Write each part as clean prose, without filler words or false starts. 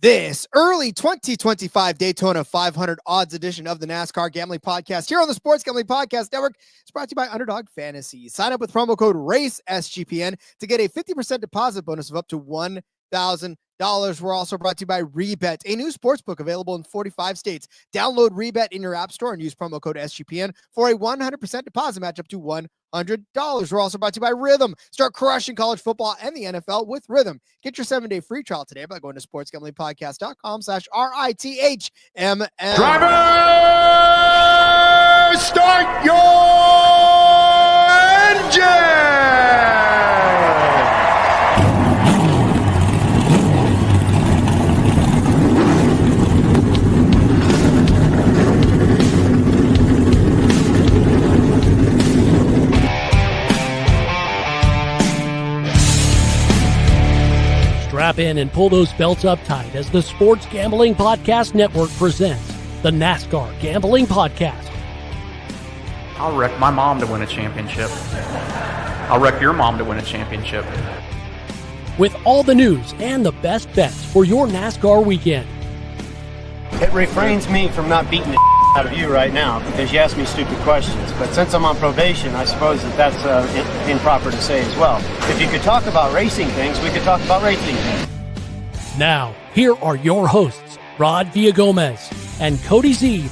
This early 2025 Daytona 500 odds edition of the NASCAR Gambling Podcast here on the Sports Gambling Podcast Network is brought to you by Underdog Fantasy. Sign up with promo code RACESGPN to get a 50% deposit bonus of up to $1,000. We're also brought to you by Rebet, a new sportsbook available in 45 states. Download Rebet in your app store and use promo code SGPN for a 100% deposit match up to $100. We're also brought to you by Rhythm. Start crushing college football and the NFL with Rhythm. Get your 7-day free trial today by going to sportsgamblingpodcast.com/RITHMN. Driver, start your engine! Strap in and pull those belts up tight as the Sports Gambling Podcast Network presents the NASCAR Gambling Podcast. I'll wreck my mom to win a championship. I'll wreck your mom to win a championship. With all the news and the best bets for your NASCAR weekend. It refrains me from not beating the out of you right now because you ask me stupid questions. But since I'm on probation, I suppose that's improper to say as well. If you could talk about racing things, we could talk about racing things. Now, here are your hosts, Rod Villagomez and Cody Zeeb.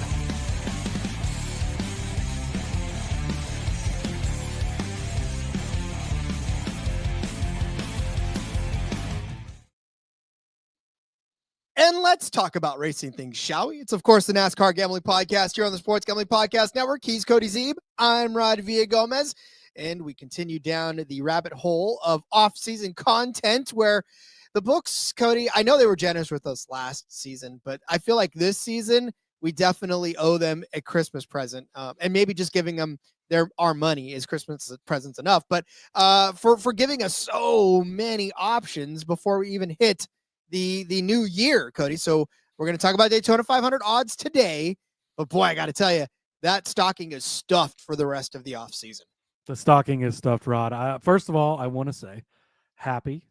And let's talk about racing things, shall we? It's, of course, the NASCAR Gambling Podcast here on the Sports Gambling Podcast Network. He's Cody Zeeb. I'm Rod Villagomez. And we continue down the rabbit hole of off-season content where the books, Cody, I know they were generous with us last season, but I feel like this season we definitely owe them a Christmas present. And maybe just giving them our money is Christmas presents enough. But for giving us so many options before we even hit the new year, Cody. So we're going to talk about Daytona 500 odds today, but boy, I got to tell you, that stocking is stuffed for the rest of the off season. The stocking is stuffed, Rod. First of all, I want to say happy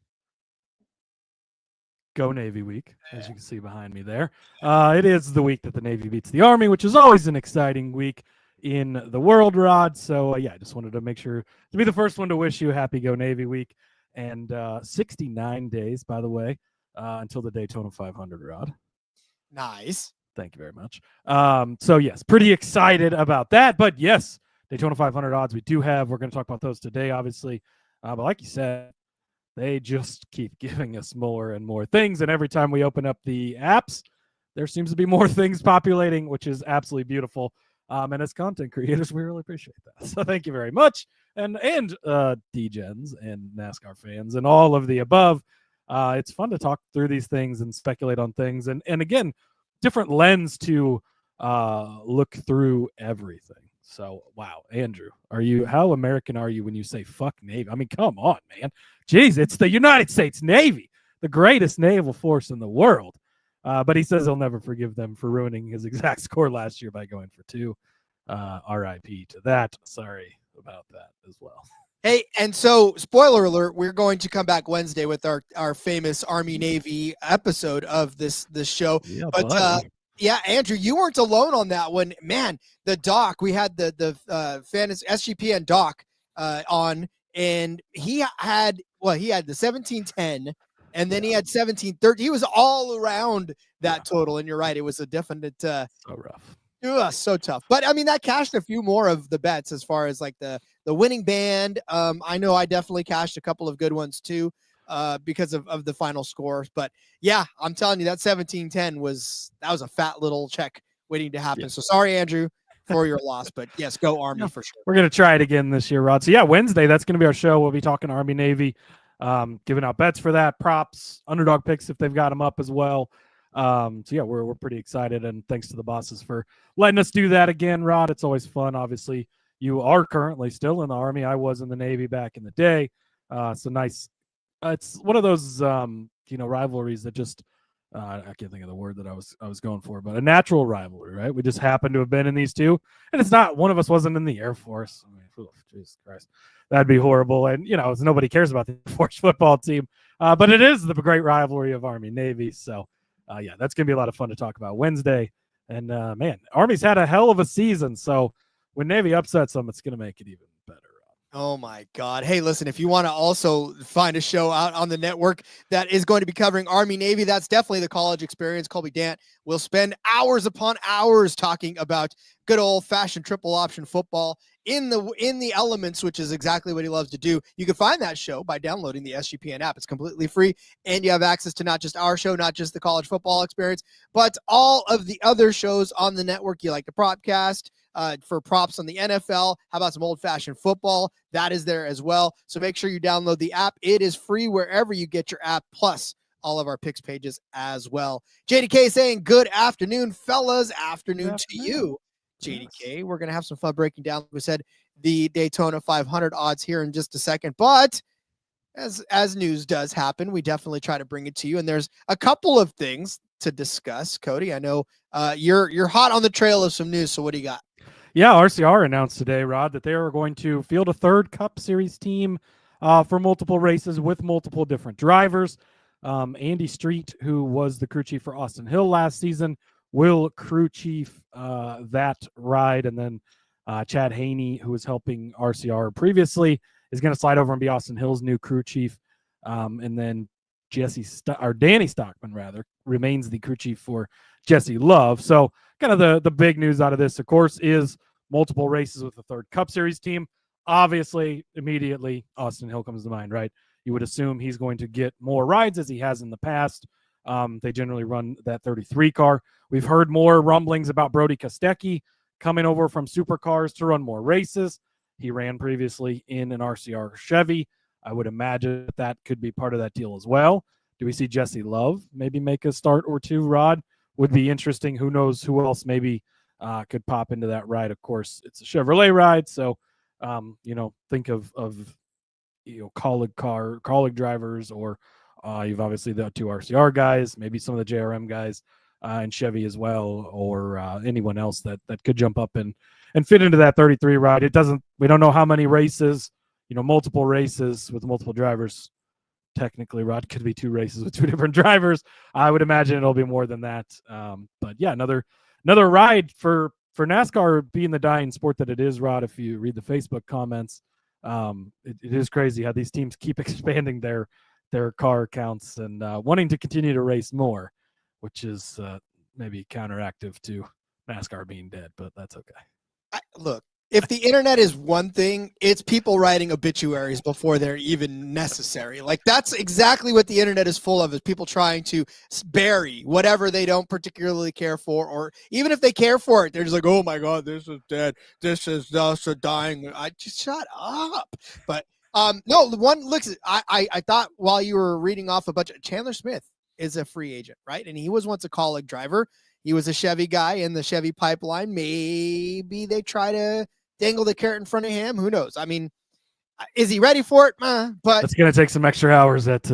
Go Navy Week, as you can see behind me there. It is the week that the Navy beats the Army, which is always an exciting week in the world, Rod. So I just wanted to make sure to be the first one to wish you a happy Go Navy Week. And 69 days, by the way, until the Daytona 500, Rod. Nice. Thank you very much. So, yes, pretty excited about that. But, yes, Daytona 500 odds we do have. We're going to talk about those today, obviously. But like you said, they just keep giving us more and more things. And every time we open up the apps, there seems to be more things populating, which is absolutely beautiful. And as content creators, we really appreciate that. So thank you very much. And D-Gens and NASCAR fans and all of the above. It's fun to talk through these things and speculate on things. And again, different lens to look through everything. So, wow, Andrew, how American are you when you say fuck Navy? I mean, come on, man. Jeez, it's the United States Navy, the greatest naval force in the world. But he says he'll never forgive them for ruining his exact score last year by going for 2. RIP to that. Sorry about that as well. Hey, and so, spoiler alert, we're going to come back Wednesday with our famous Army-Navy episode of this show. Yeah, but, yeah, Andrew, you weren't alone on that one. Man, the doc, we had the fantasy SGPN doc on, and he had the 1710, and then he had 1730. He was all around that total, and you're right, it was a definite so rough. So tough. But I mean, that cashed a few more of the bets as far as like the winning band. I know I definitely cashed a couple of good ones too, because of the final scores. But yeah, I'm telling you, that 1710 was a fat little check waiting to happen. Yeah. So sorry, Andrew, for your loss, but yes, go Army for sure. We're going to try it again this year, Rod. So yeah, Wednesday, that's going to be our show. We'll be talking Army Navy, giving out bets for that, props, underdog picks if they've got them up as well. So yeah, we're pretty excited, and thanks to the bosses for letting us do that again, Rod. It's always fun. Obviously, you are currently still in the Army. I was in the Navy back in the day. So nice. It's one of those rivalries that just I can't think of the word that I was going for, but a natural rivalry, right? We just happen to have been in these two, and it's not one of us wasn't in the Air Force. I mean, Jesus Christ, that'd be horrible. And nobody cares about the Air Force football team, but it is the great rivalry of Army Navy. So yeah, that's going to be a lot of fun to talk about Wednesday. And man, Army's had a hell of a season. So when Navy upsets them, it's going to make it even better. Oh my God. Hey, listen, if you want to also find a show out on the network that is going to be covering Army Navy, that's definitely the college experience. Colby Dant will spend hours upon hours talking about good old fashioned triple option football in the elements, which is exactly what he loves to do. You can find that show by downloading the SGPN app. It's completely free, and you have access to not just our show, not just the college football experience, but all of the other shows on the network. You like the Propcast, for props on the NFL. How about some old-fashioned football? That is there as well. So make sure you download the app. It is free wherever you get your app, plus all of our picks pages as well. JDK saying good afternoon, fellas. Afternoon to you, JDK. Yes. We're going to have some fun breaking down, like we said, the Daytona 500 odds here in just a second. But as news does happen, we definitely try to bring it to you. And there's a couple of things to discuss. Cody, I know you're hot on the trail of some news. So what do you got? Yeah, RCR announced today, Rod, that they are going to field a third Cup Series team for multiple races with multiple different drivers. Andy Street, who was the crew chief for Austin Hill last season, will crew chief that ride. And then Chad Haney, who was helping RCR previously, is going to slide over and be Austin Hill's new crew chief. And then Danny Stockman, rather, remains the crew chief for Jesse Love. So kind of the big news out of this, of course, is multiple races with the third Cup Series team. Obviously, immediately, Austin Hill comes to mind, right? You would assume he's going to get more rides as he has in the past. They generally run that 33 car. We've heard more rumblings about Brody Kostecki coming over from supercars to run more races. He ran previously in an RCR Chevy. I would imagine that could be part of that deal as well. Do we see Jesse Love maybe make a start or two, Rod? Would be interesting. Who knows who else maybe could pop into that ride. Of course, it's a Chevrolet ride. So, think of colleague drivers, or you've obviously the two RCR guys, maybe some of the JRM guys and Chevy as well, or anyone else that could jump up and fit into that 33 ride. We don't know how many races, multiple races with multiple drivers. Technically, Rod, could be two races with two different drivers. I would imagine it'll be more than that. But yeah, another ride for NASCAR being the dying sport that it is, Rod. If you read the Facebook comments, it is crazy how these teams keep expanding their car counts and wanting to continue to race more, which is maybe counteractive to NASCAR being dead, but that's okay. Look, if the internet is one thing, it's people writing obituaries before they're even necessary. Like, that's exactly what the internet is full of, is people trying to bury whatever they don't particularly care for, or even if they care for it, they're just like, oh my God, this is dead. This is also dying. I just shut up. But no, I thought while you were reading off a bunch of Chandler Smith is a free agent, right? And he was once a colleague driver. He was a Chevy guy in the Chevy pipeline. Maybe they try to dangle the carrot in front of him. Who knows? I mean, is he ready for it? But it's going to take some extra hours at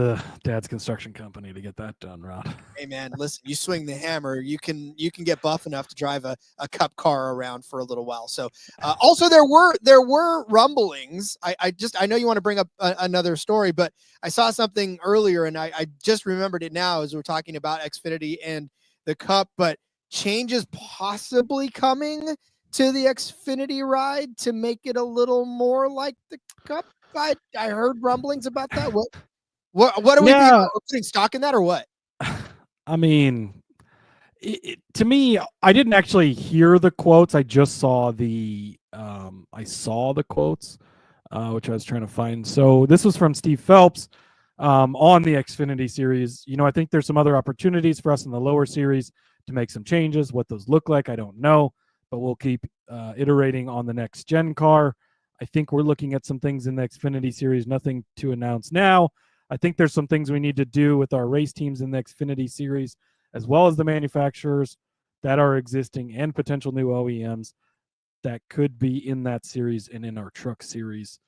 Dad's construction company to get that done, Rod. Hey man, listen, you swing the hammer, you can get buff enough to drive a Cup car around for a little while. So also there were rumblings. I know you want to bring up another story, but I saw something earlier and I just remembered it now as we're talking about Xfinity and the Cup, but changes possibly coming to the Xfinity ride to make it a little more like the Cup. I heard rumblings about that. What are we putting stock in that, or what? I mean, to me, I didn't actually hear the quotes. I just saw the quotes, which I was trying to find. So this was from Steve Phelps on the Xfinity Series. I think there's some other opportunities for us in the lower series to make some changes. What those look like, I don't know, but we'll keep iterating on the next gen car. I think we're looking at some things in the Xfinity Series, nothing to announce now. I think there's some things we need to do with our race teams in the Xfinity Series, as well as the manufacturers that are existing and potential new OEMs that could be in that series and in our truck series.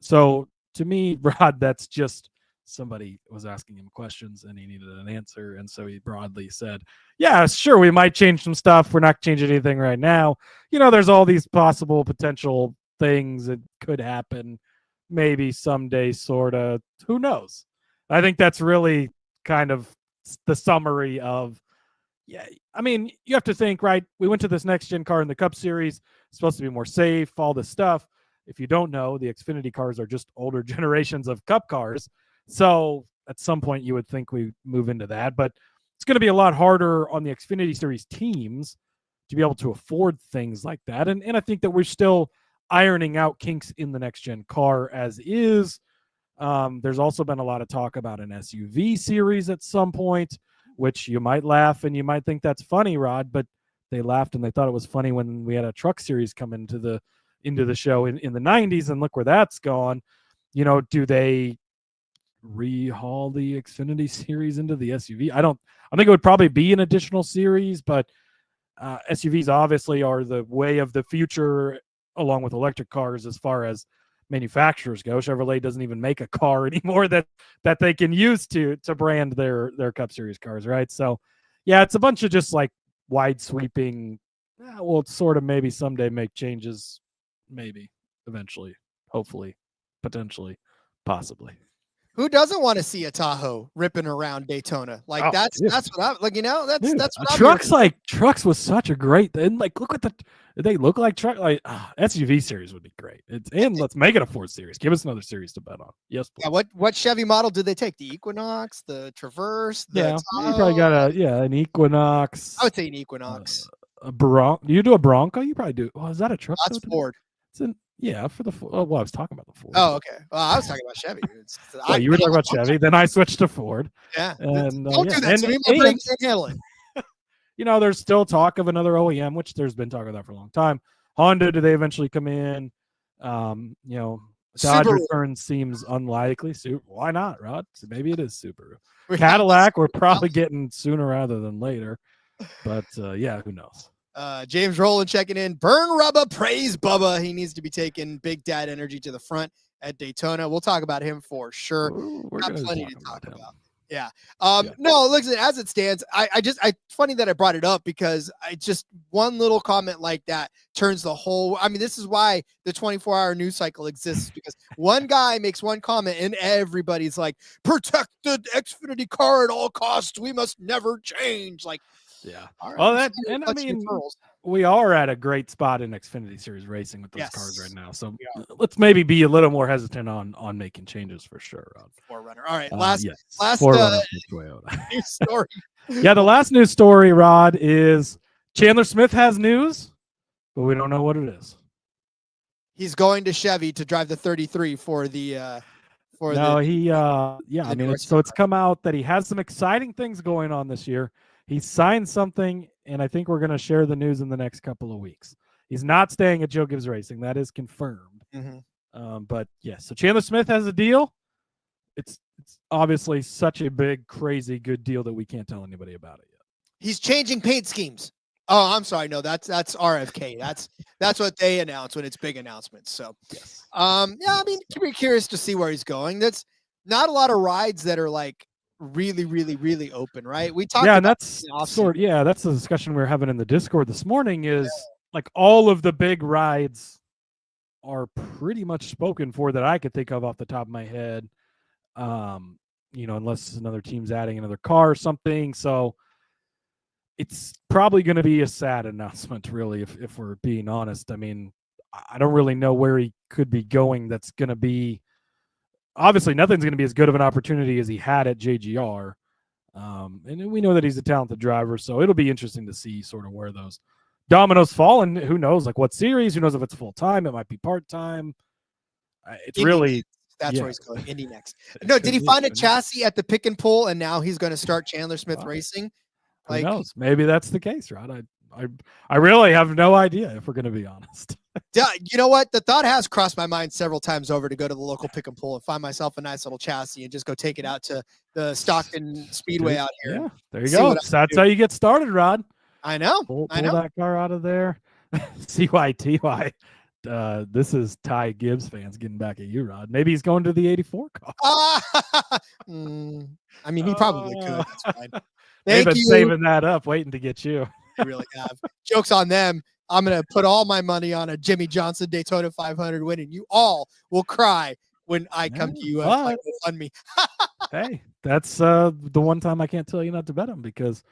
So to me, Rod, that's just somebody was asking him questions and he needed an answer. And so he broadly said, yeah, sure, we might change some stuff. We're not changing anything right now. There's all these possible potential things that could happen maybe someday, sort of. Who knows? I think that's really kind of the summary of Yeah, I mean, you have to think, right? We went to this next gen car in the Cup Series, it's supposed to be more safe, all this stuff. If you don't know, the Xfinity cars are just older generations of Cup cars. So at some point, you would think we move into that, but it's going to be a lot harder on the Xfinity Series teams to be able to afford things like that. And I think that we're still ironing out kinks in the next gen car as is. There's also been a lot of talk about an SUV series at some point, which you might laugh and you might think that's funny, Rod, but they laughed and they thought it was funny when we had a truck series come into the show in the 90s, and look where that's gone. You know, do they rehaul the Xfinity series into the SUV? I think it would probably be an additional series, but SUVs obviously are the way of the future along with electric cars as far as manufacturers go. Chevrolet doesn't even make a car anymore that they can use to brand their Cup Series cars, right? So yeah, it's a bunch of just like wide sweeping, we'll sort of maybe someday make changes, maybe eventually, hopefully, potentially, possibly. Who doesn't want to see a Tahoe ripping around Daytona? Like that's what I'm like. You know, that's what trucks was such a great thing. Like, look at they look like truck. Like SUV series would be great. And let's make it a Ford series. Give us another series to bet on. Yes, please. Yeah. What Chevy model did they take? The Equinox, the Traverse. The Tahoe? You probably got an Equinox. I would say an Equinox. A Bronco. Do you do a Bronco? You probably do. Well, is that a truck? That's Ford. Yeah, for the I was talking about the Ford. Oh, okay. Well, I was talking about Chevy. You were talking about Chevy. Then I switched to Ford. Yeah. And don't do that to me. My brain can't handle it. You know, there's still talk of another OEM, which there's been talk of that for a long time. Honda, do they eventually come in? You know, Dodge return seems unlikely. Why not, Rod? So maybe it is Subaru. Cadillac, we're probably getting sooner rather than later. But yeah, who knows? James Rowland checking in. Burn rubber, praise Bubba. He needs to be taking Big Dad energy to the front at Daytona. We'll talk about him for sure. We're got plenty to talk about. Yeah. Yeah. No, listen, as it stands, I funny that I brought it up because I just one little comment like that turns the whole. I mean, this is why the 24-hour news cycle exists, because one guy makes one comment and everybody's like, protect the Xfinity car at all costs. We must never change. Like, yeah. All right, Well, I mean, we are at a great spot in Xfinity Series racing with those cars right now. So let's maybe be a little more hesitant on making changes for sure. Forerunner. All right. Last news story. Yeah, the last news story, Rod, is Chandler Smith has news, but we don't know what it is. He's going to Chevy to drive the 33 for the it's come out that he has some exciting things going on this year. He signed something, and I think we're going to share the news in the next couple of weeks. He's not staying at Joe Gibbs Racing. That is confirmed. Mm-hmm. But yes, so Chandler Smith has a deal. It's obviously such a big, crazy good deal that we can't tell anybody about it yet. He's changing paint schemes. Oh, I'm sorry. No, that's RFK. That's what they announce when it's big announcements. So, yes. I mean, we're curious to see where he's going. That's not a lot of rides that are like really, really, really open, right? We talked and that's that's the discussion we were having in the Discord this morning is like all of the big rides are pretty much spoken for that I could think of off the top of my head. Unless another team's adding another car or something. So it's probably going to be a sad announcement, really, if we're being honest. I mean, I don't really know where he could be going. That's going to be obviously nothing's going to be as good of an opportunity as he had at JGR. And we know that he's a talented driver, so it'll be interesting to see sort of where those dominoes fall. And who knows, like what series, who knows if it's full time, it might be part time. It's Indy really, that's where he's going. Indy next. No, did he find a chassis at the pick and pull and now he's going to start Chandler Smith Racing? Like, who knows? Maybe that's the case, Rod. I really have no idea, if we're going to be honest. You know what? The thought has crossed my mind several times over to go to the local pick and pull and find myself a nice little chassis and just go take it out to the Stockton Speedway out here. Yeah, there you go. That's how you get started, Rod. I know. Pull that car out of there. CYTY. This is Ty Gibbs fans getting back at you, Rod. Maybe he's going to the 84 car. I mean, he probably could. That's fine. They've been saving that up, waiting to get you. They really have. Joke's on them. I'm going to put all my money on a Jimmy Johnson Daytona 500 win, and you all will cry when I come to you on me. Hey, that's the one time I can't tell you not to bet him because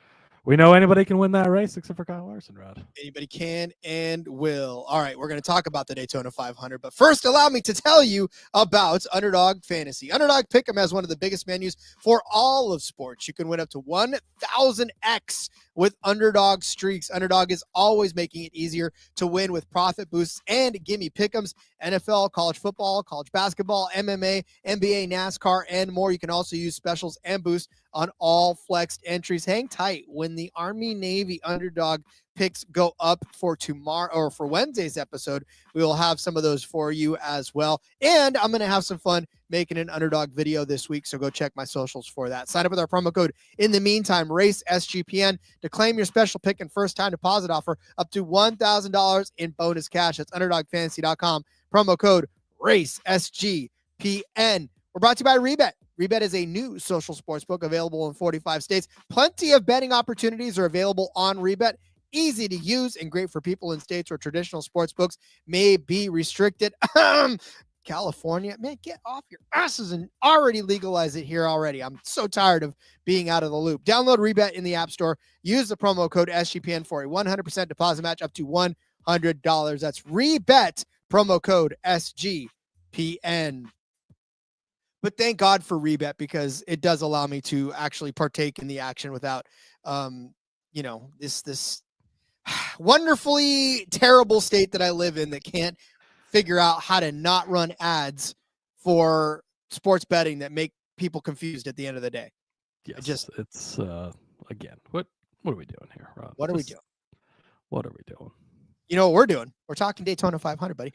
We know anybody can win that race except for Kyle Larson, Rod. Anybody can and will. All right, we're going to talk about the Daytona 500, but first allow me to tell you about Underdog Fantasy. Underdog Pick'em has one of the biggest menus for all of sports. You can win up to 1,000x with Underdog streaks. Underdog is always making it easier to win with profit boosts and gimme pick'ems, NFL, college football, college basketball, MMA, NBA, NASCAR, and more. You can also use specials and boosts on all flexed entries. Hang tight when the Army Navy Underdog picks go up for tomorrow or for Wednesday's episode. We will have some of those for you as well. And I'm going to have some fun making an Underdog video this week, so go check my socials for that. Sign up with our promo code. In the meantime, Race SGPN to claim your special pick and first time deposit offer up to $1,000 in bonus cash. That's underdogfantasy.com. Promo code Race SGPN. We're brought to you by Rebet. Rebet is a new social sportsbook available in 45 states. Plenty of betting opportunities are available on Rebet. Easy to use and great for people in states where traditional sportsbooks may be restricted. California, man, get off your asses and already legalize it here already. I'm so tired of being out of the loop. Download Rebet in the App Store. Use the promo code SGPN for a 100% deposit match up to $100. That's Rebet, promo code SGPN. But thank God for Rebet, because it does allow me to actually partake in the action without, this wonderfully terrible state that I live in that can't figure out how to not run ads for sports betting that make people confused at the end of the day. Yes, it's again, what are we doing here, Rob? What are we doing? What are we doing? You know what we're doing? We're talking Daytona 500, buddy.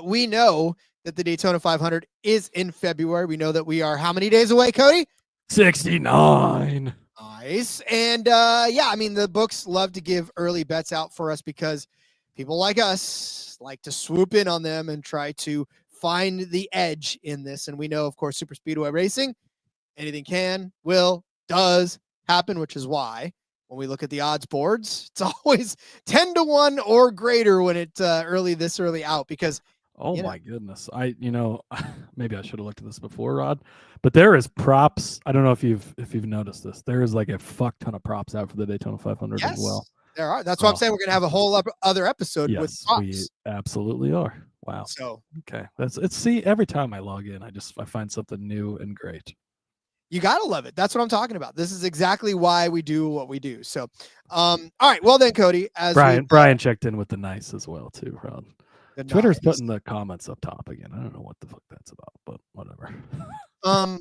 We know that the Daytona 500 is in February. We know that we are how many days away, Cody? 69. Nice. And the books love to give early bets out for us because people like us like to swoop in on them and try to find the edge in this. And we know, of course, superspeedway racing, anything can, will, does happen, which is why when we look at the odds boards, it's always 10-1 or greater when it's this early out, because my goodness. Maybe I should have looked at this before, Rod, but there is props. I don't know if you've noticed this. There is like a fuck ton of props out for the Daytona 500 as well. There are. That's why I'm saying we're going to have a whole other episode with props. We absolutely are. Wow. So, okay. See, every time I log in, I find something new and great. You got to love it. That's what I'm talking about. This is exactly why we do what we do. So, all right. Well then, Cody, Brian checked in with the nice as well too, Rod. Twitter's nice. putting the comments up top again. I don't know what the fuck that's about, but whatever. I'm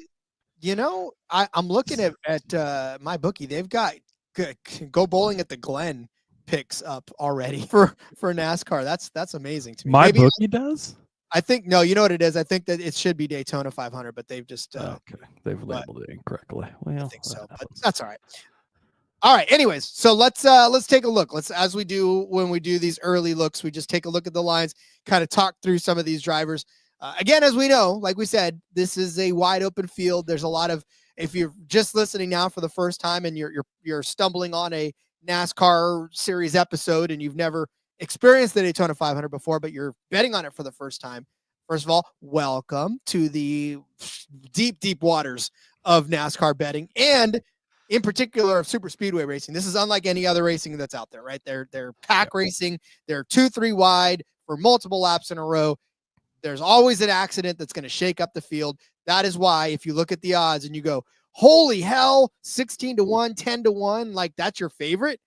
looking at my bookie. They've got go bowling at the Glen picks up already for NASCAR. That's amazing to me. Bookie does? I think no. You know what it is? I think that it should be Daytona 500, but they've just they've labeled it incorrectly. Well, I think so, but that's all right. All right. Anyways, so let's take a look. As we do when we do these early looks, we just take a look at the lines, kind of talk through some of these drivers. Again, as we know, like we said, this is a wide open field. There's a lot of, if you're just listening now for the first time and you're stumbling on a NASCAR series episode and you've never experienced the Daytona 500 before, but you're betting on it for the first time. First of all, welcome to the deep, deep waters of NASCAR betting, and in particular of super speedway racing. This is unlike any other racing that's out there, right? They're pack racing. They're 2-3 wide for multiple laps in a row. There's always an accident that's going to shake up the field. That is why if you look at the odds and you go, holy hell, 16-1, 10-1, like that's your favorite.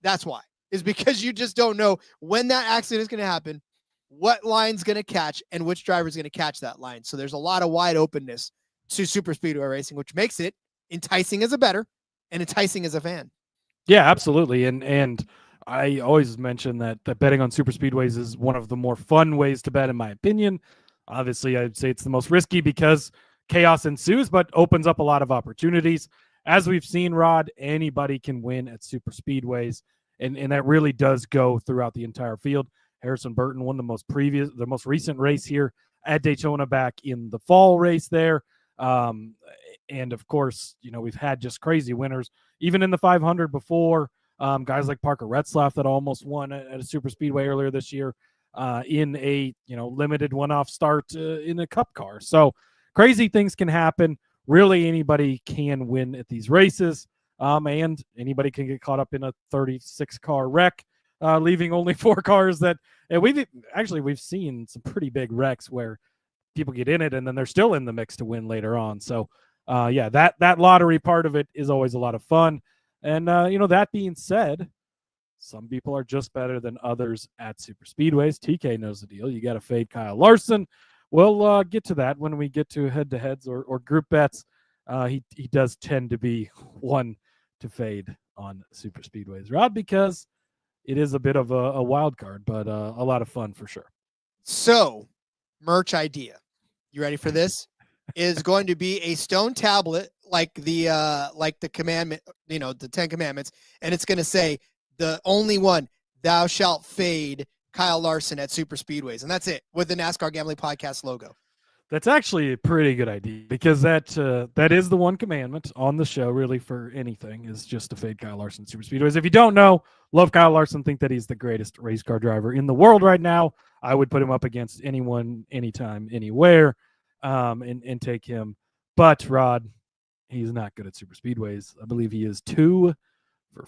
That's why, is because you just don't know when that accident is going to happen, what line's going to catch, and which driver is going to catch that line. So there's a lot of wide openness to super speedway racing, which makes it enticing as a bettor and enticing as a fan. Yeah, absolutely. And I always mention that betting on super speedways is one of the more fun ways to bet, in my opinion. Obviously, I'd say it's the most risky because chaos ensues, but opens up a lot of opportunities. As we've seen, Rod, anybody can win at super speedways, and that really does go throughout the entire field. Harrison Burton won the most recent race here at Daytona back in the fall race there. And of course, we've had just crazy winners, even in the 500 before. Guys like Parker Retzlaff that almost won at a super speedway earlier this year in a limited one-off start in a cup car. So crazy things can happen. Really, anybody can win at these races. And anybody can get caught up in a 36-car wreck, leaving only 4 cars that, and we've seen some pretty big wrecks where people get in it and then they're still in the mix to win later on. So that lottery part of it is always a lot of fun. And that being said, some people are just better than others at super speedways. TK knows the deal. You got to fade Kyle Larson. We'll get to that when we get to head-to-heads or group bets. He does tend to be one to fade on super speedways, Rod, because it is a bit of a wild card, but a lot of fun for sure. So, merch idea. You ready for this? Is going to be a stone tablet like the commandment, the 10 commandments, and it's going to say the only one, thou shalt fade Kyle Larson at super speedways, and that's it, with the NASCAR Gambling Podcast logo. That's actually a pretty good idea, because that is the one commandment on the show, really, for anything, is just to fade Kyle Larson super speedways. If you don't know, love Kyle Larson, think that he's the greatest race car driver in the world right now. I would put him up against anyone, anytime, anywhere, and take him. But Rod, he's not good at super speedways. I believe he is 2 for,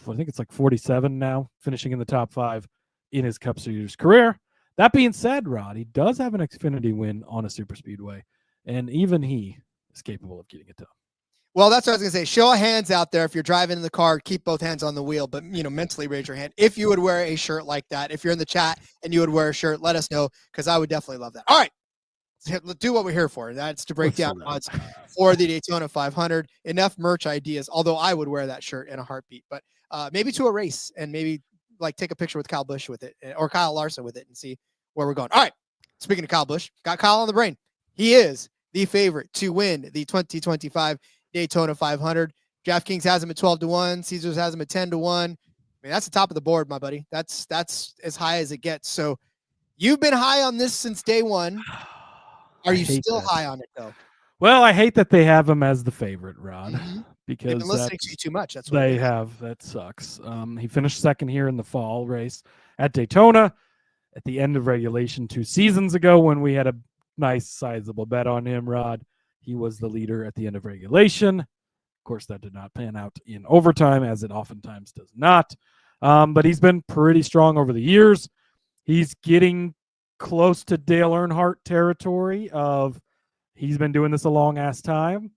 I think it's like 47 now, finishing in the top 5 in his Cup Series career. That being said, Rod, he does have an Xfinity win on a super speedway, and even he is capable of getting it done. Well, that's what I was going to say. Show of hands out there. If you're driving in the car, keep both hands on the wheel, but, mentally raise your hand. If you would wear a shirt like that, if you're in the chat and you would wear a shirt, let us know, because I would definitely love that. All right. Let's do what we're here for. That's to break down odds for the Daytona 500. Enough merch ideas, although I would wear that shirt in a heartbeat. But maybe to a race, and maybe take a picture with Kyle Busch with it, or Kyle Larson with it, and see where we're going. All right. Speaking of Kyle Busch, got Kyle on the brain. He is the favorite to win the 2025 Daytona 500. DraftKings has him at 12-1. Caesars has him at 10-1. I mean, that's the top of the board, my buddy. That's as high as it gets. So you've been high on this since day one. Are you still high on it, though? Well, I hate that they have him as the favorite, Rod, because they've been listening to you too much. That's what they have. That sucks. He finished second here in the fall race at Daytona at the end of regulation 2 seasons ago, when we had a nice sizable bet on him, Rod. He was the leader at the end of regulation. Of course, that did not pan out in overtime, as it oftentimes does not. But he's been pretty strong over the years. He's getting close to Dale Earnhardt territory of, he's been doing this a long ass time,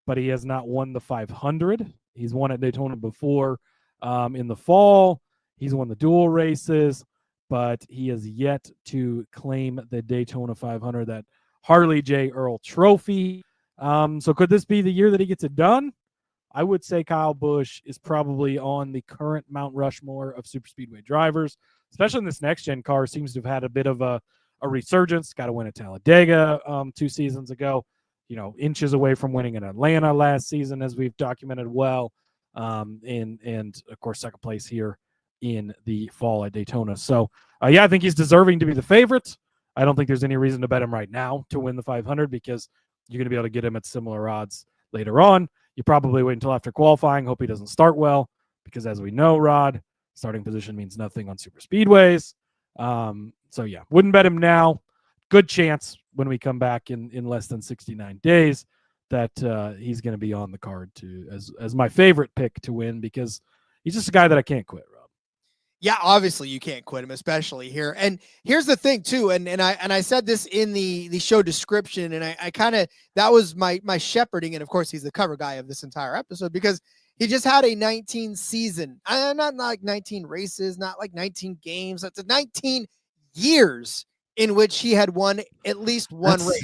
but he has not won the 500. He's won at Daytona before in the fall. He's won the dual races, but he has yet to claim the Daytona 500, that Harley J. Earl trophy. So could this be the year that he gets it done? I would say Kyle Busch is probably on the current Mount Rushmore of super speedway drivers, especially in this next gen car. Seems to have had a bit of a resurgence. Got to win at Talladega 2 seasons ago, inches away from winning in Atlanta last season, as we've documented well. And of course, second place here in the fall at Daytona. So I think he's deserving to be the favorite. I don't think there's any reason to bet him right now to win the 500, because you're going to be able to get him at similar odds later on. You probably wait until after qualifying, hope he doesn't start well, because as we know, Rod, starting position means nothing on super speedways. So yeah, wouldn't bet him now. Good chance when we come back in less than 69 days that he's going to be on the card as my favorite pick to win, because he's just a guy that I can't quit, Rob. Yeah, obviously you can't quit him, especially here. And here's the thing too, and I said this in the show description, and I kind of, that was my shepherding, and of course he's the cover guy of this entire episode, because he just had a 19 season, not like 19 races, not like 19 games. That's 19 years in which he had won at least one race.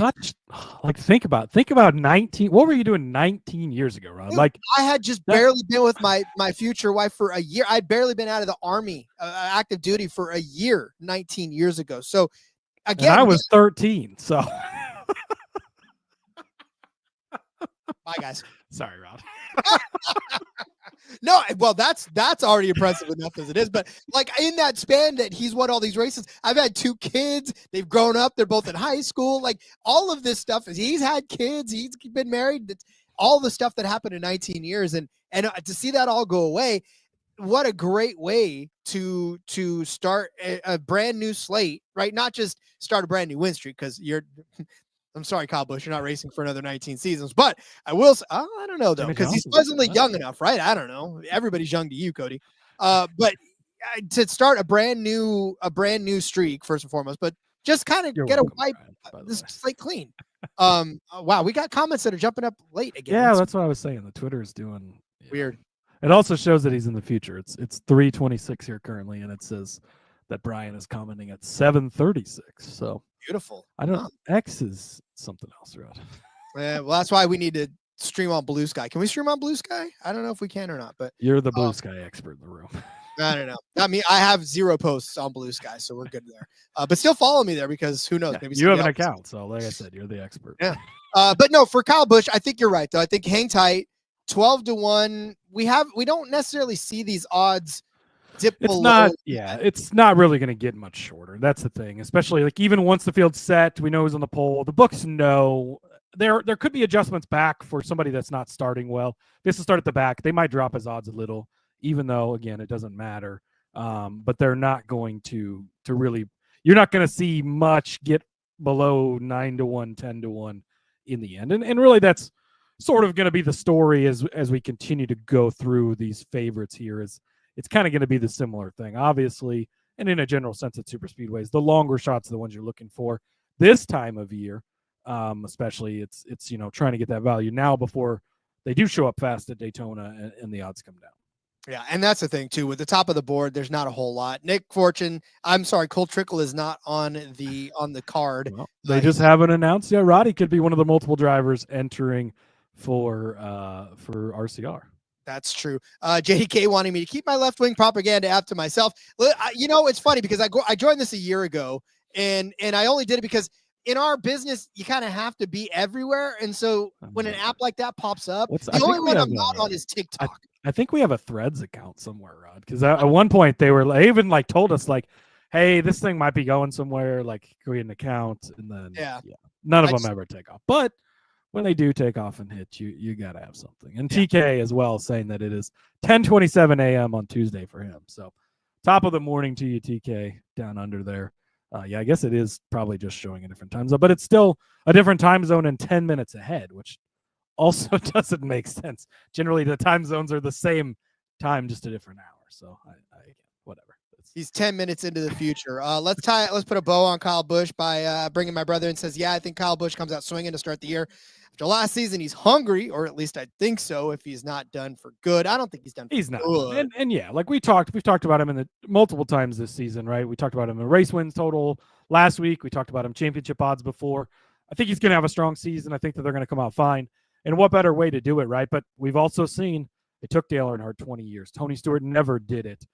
Think about 19. What were you doing 19 years ago, Rod? Dude, I had just barely been with my future wife for a year. I'd barely been out of the Army, active duty, for a year 19 years ago. So again, and I was 13. So bye, guys. Sorry, Rod. No, well, that's already impressive enough as it is. But in that span that he's won all these races, I've had 2 kids. They've grown up. They're both in high school. All of this stuff he's had kids. He's been married. All the stuff that happened in 19 years, and to see that all go away, what a great way to start a brand new slate, right? Not just start a brand new win streak, because I'm sorry, Kyle Busch, you're not racing for another 19 seasons. But I will say, I don't know, though, because he's pleasantly young enough, right? I don't know. Everybody's young to you, Cody. But to start a brand new streak, first and foremost, but just kind of get a wipe this slate clean. Wow, we got comments that are jumping up late again. Yeah, that's what I was saying. The Twitter is doing weird. It also shows that he's in the future. It's 3:26 here currently, and it says that Brian is commenting at 7:36. So beautiful. I don't know. X is something else, Rod. Yeah, well, that's why we need to stream on Blue Sky. Can we stream on Blue Sky? I don't know if we can or not, but you're the Blue Sky expert in the room. I don't know. I mean, I have 0 posts on Blue Sky, so we're good there. But still follow me there because who knows? Yeah, maybe you have an account. So like I said, you're the expert. Yeah. But no, for Kyle Busch, I think you're right, though. I think hang tight. 12-1. We don't necessarily see these odds dip below. It's not really going to get much shorter. That's the thing, especially like even once the field's set, we know who's on the pole. The books know there could be adjustments back for somebody that's not starting well. This will start at the back. They might drop his odds a little, even though again it doesn't matter. But they're not going to really. You're not going to see much get below 9-1, 10-1 in the end, and really that's sort of going to be the story as we continue to go through these favorites here. It's kind of going to be the similar thing, obviously, and in a general sense at super speedways, the longer shots are the ones you're looking for this time of year. Especially it's trying to get that value now before they do show up fast at Daytona and the odds come down. Yeah, and that's the thing too. With the top of the board, there's not a whole lot. Cole Trickle is not on the card. Well, they just haven't announced yet. Roddy could be one of the multiple drivers entering for RCR. That's true. JDK wanting me to keep my left-wing propaganda app to myself. It's funny because I joined this a year ago, and I only did it because in our business, you kind of have to be everywhere. And so when an app like that pops up, the only one I'm not on is TikTok. I think we have a Threads account somewhere, Rod, because at one point they even told us hey, this thing might be going somewhere, create an account, and then none of them ever take off. But when they do take off and hit, you got to have something. And TK as well saying that it is 10:27 a.m. on Tuesday for him. So top of the morning to you, TK, down under there. I guess it is probably just showing a different time zone, but it's still a different time zone and 10 minutes ahead, which also doesn't make sense. Generally, the time zones are the same time, just a different hour. So whatever. He's 10 minutes into the future. Let's put a bow on Kyle Busch by bringing my brother in. Says, I think Kyle Busch comes out swinging to start the year. After last season, he's hungry, or at least I think so. If he's not done for good, I don't think he's done. He's not. And we've talked about him in the multiple times this season, right? We talked about him in race wins total last week. We talked about him championship odds before. I think he's going to have a strong season. I think that they're going to come out fine. And what better way to do it, right? But we've also seen it took Dale Earnhardt 20 years. Tony Stewart never did it.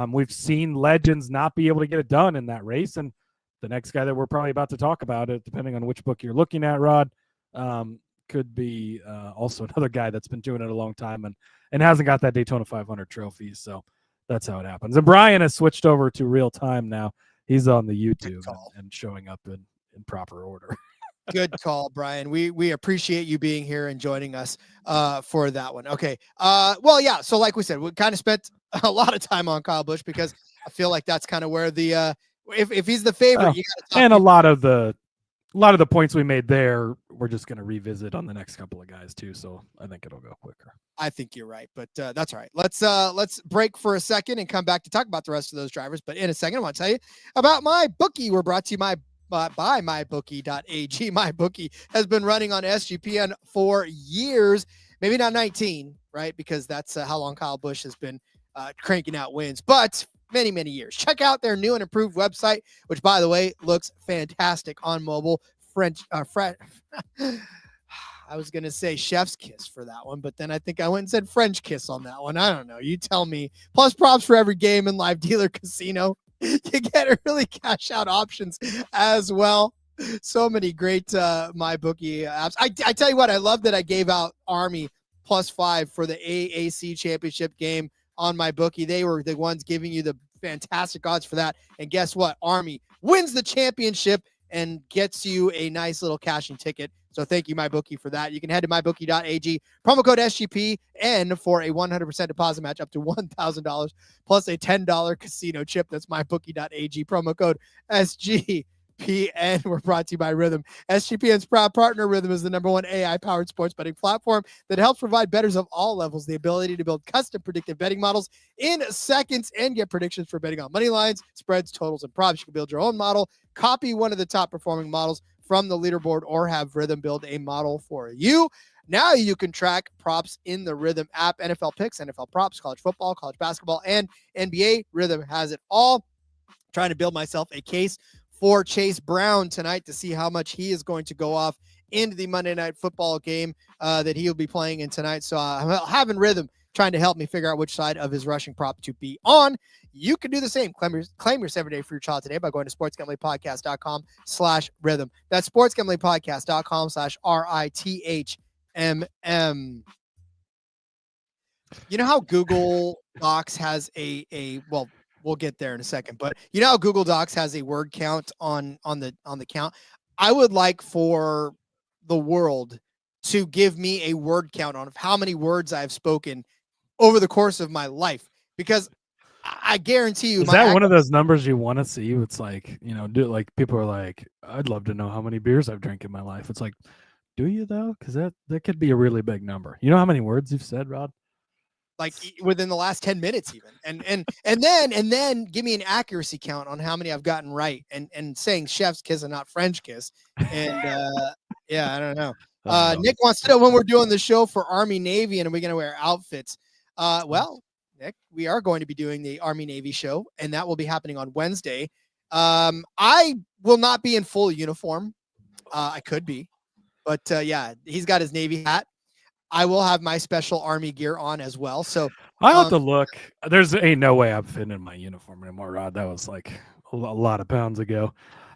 We've seen legends not be able to get it done in that race. And the next guy that we're probably about to talk about, it depending on which book you're looking at, Rod, could be also another guy that's been doing it a long time and hasn't got that Daytona 500 trophy. So that's how it happens. And Brian has switched over to real time now. He's on the YouTube and showing up in proper order. Good call, Brian. We appreciate you being here and joining us for that one. Okay. So like we said, we kind of spent a lot of time on Kyle Busch because I feel like that's kind of where the if he's the favorite, you got to talk. And a lot of the points we made there, we're just going to revisit on the next couple of guys too. So I think it'll go quicker. I think you're right, but that's all right. Let's break for a second and come back to talk about the rest of those drivers. But in a second, I want to tell you about my bookie. We're brought to you by mybookie.ag. MyBookie has been running on SGPN for years, maybe not 19, right? Because that's how long Kyle Busch has been cranking out wins, but many, many years. Check out their new and improved website, which, by the way, looks fantastic on mobile. I was going to say chef's kiss for that one, but then I think I went and said French kiss on that one. I don't know. You tell me. Plus props for every game in live dealer casino. You get early cash out options as well. So many great MyBookie apps. I tell you what, I love that I gave out Army +5 for the AAC championship game on MyBookie. They were the ones giving you the fantastic odds for that. And guess what? Army wins the championship and gets you a nice little cashing ticket. So thank you, MyBookie, for that. You can head to mybookie.ag, promo code SGPN for a 100% deposit match up to $1,000 plus a $10 casino chip. That's mybookie.ag, promo code SGPN. SGPN. We're brought to you by Rhythm. SGPN's proud partner, Rhythm, is the #1 AI-powered sports betting platform that helps provide bettors of all levels the ability to build custom predictive betting models in seconds and get predictions for betting on money lines, spreads, totals, and props. You can build your own model, copy one of the top-performing models from the leaderboard, or have Rhythm build a model for you. Now you can track props in the Rhythm app. NFL picks, NFL props, college football, college basketball, and NBA. Rhythm has it all. Trying to build myself a case for Chase Brown tonight to see how much he is going to go off into the Monday Night Football game that he'll be playing in tonight. So I'm having Rhythm trying to help me figure out which side of his rushing prop to be on. You can do the same. Claim your 7-day free trial today by going to sportsgamblingpodcast.com/rhythm. That's sportsgamblingpodcast.com/RITHMM. You know how Google Docs has well, we'll get there in a second, but you know how Google Docs has a word count on the count? I would like for the world to give me a word count on how many words I've spoken over the course of my life, because I guarantee you. Is that one of those numbers you want to see? It's like, people are like, I'd love to know how many beers I've drank in my life. It's like, do you though? Because that could be a really big number. You know how many words you've said, Rod? Like within the last 10 minutes even. And then give me an accuracy count on how many I've gotten right, and saying chef's kiss and not French kiss. And yeah, I don't know. Nick wants to know when we're doing the show for Army Navy and are we going to wear outfits? Well, Nick, we are going to be doing the Army Navy show, and that will be happening on Wednesday. I will not be in full uniform. I could be, but yeah, he's got his Navy hat. I will have my special Army gear on as well. So I'll have to look. There's ain't no way I'm fitting in my uniform anymore, Rod. That was like a lot of pounds ago.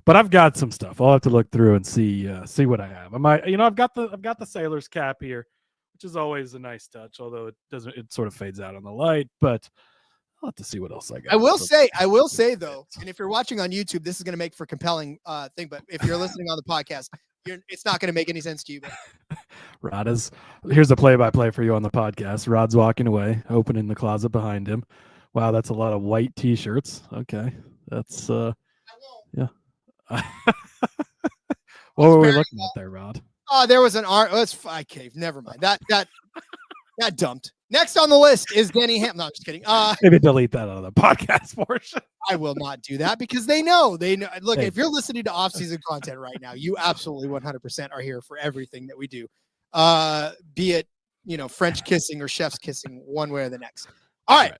But I've got some stuff. I'll have to look through and see what I have. I've got the sailor's cap here, which is always a nice touch, although it sort of fades out on the light. But I'll have to see what else I got. I will say though, and if you're watching on YouTube, this is going to make for compelling thing. But if you're listening on the podcast, it's not going to make any sense to you. But here's a play-by-play for you on the podcast. Rod's walking away, opening the closet behind him. Wow, that's a lot of white T-shirts. Okay, that's yeah. What were we looking at there, Rod? Oh, there was an art. Let's cave. Never mind. That dumped. Next on the list is Denny Ham. No, I'm just kidding. Maybe delete that out of the podcast portion. I will not do that because they know. Look, if you're listening to off-season content right now, you absolutely 100% are here for everything that we do. Be it, French kissing or chef's kissing, one way or the next. All right.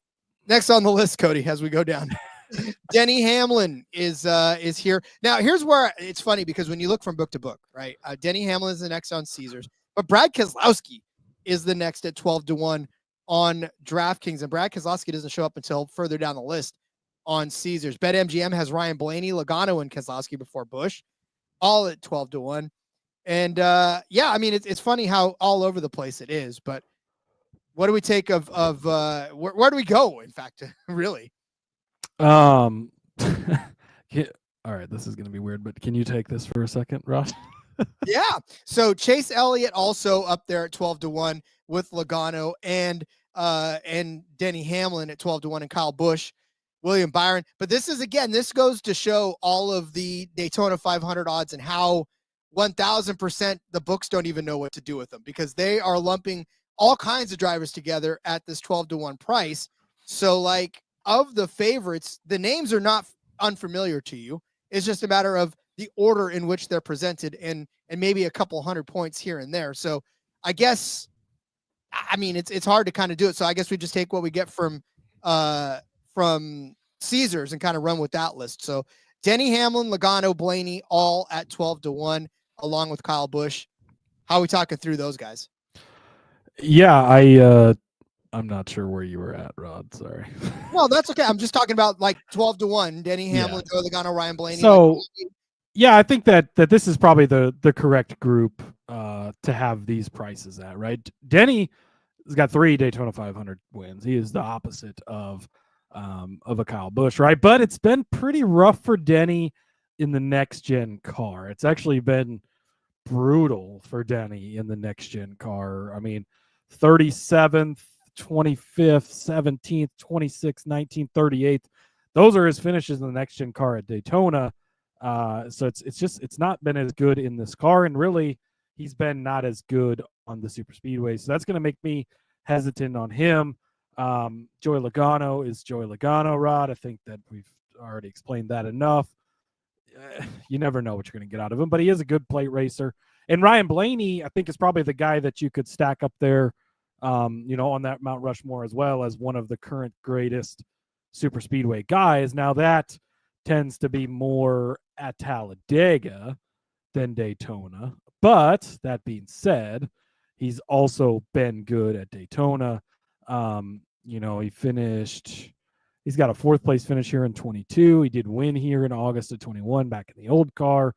Next on the list, Cody, as we go down. Denny Hamlin is here. Now, here's where it's funny, because when you look from book to book, right? Denny Hamlin is the next on Caesars, but Brad Keselowski is the next at 12-1 on DraftKings, and Brad Keselowski doesn't show up until further down the list on Caesars. BetMGM has Ryan Blaney, Logano, and Keselowski before Busch, all at 12-1. And yeah, I mean, it's funny how all over the place it is, but what do we take of where do we go? In fact, really. All right, this is going to be weird, but can you take this for a second, Ross? Yeah. So Chase Elliott also up there at 12-1 with Logano and Denny Hamlin at 12-1, and Kyle Busch, William Byron. But this goes to show all of the Daytona 500 odds and how 1,000% the books don't even know what to do with them, because they are lumping all kinds of drivers together at this 12-1 price. So like, of the favorites, the names are not unfamiliar to you. It's just a matter of the order in which they're presented and maybe a couple 100 points here and there. So I guess, I mean, it's hard to kind of do it. So I guess we just take what we get from Caesars and kind of run with that list. So Denny Hamlin, Logano, Blaney, all at 12-1, along with Kyle Busch. How are we talking through those guys? Yeah, I'm not sure where you were at, Rod. Sorry. No, that's okay. I'm just talking about like 12-1. Denny Hamlin, Joe Logano, Ryan Blaney. So, yeah, I think that this is probably the correct group to have these prices at, right? Denny has got 3 Daytona 500 wins. He is the opposite of a Kyle Busch, right? But it's been pretty rough for Denny in the next gen car. It's actually been brutal for Denny in the next gen car. I mean, 37th, 25th, 17th, 26th, 19th, 38th. Those are his finishes in the next gen car at Daytona. So it's not been as good in this car, and really he's been not as good on the super speedway. So that's going to make me hesitant on him. Joey Logano is Joey Logano, Rod. I think that we've already explained that enough. You never know what you're going to get out of him, but he is a good plate racer. And Ryan Blaney, I think, is probably the guy that you could stack up there, on that Mount Rushmore as well as one of the current greatest super speedway guys. Now that tends to be more at Talladega than Daytona. But that being said, he's also been good at Daytona. He's got a 4th place finish here in 22. He did win here in August of 21 back in the old car.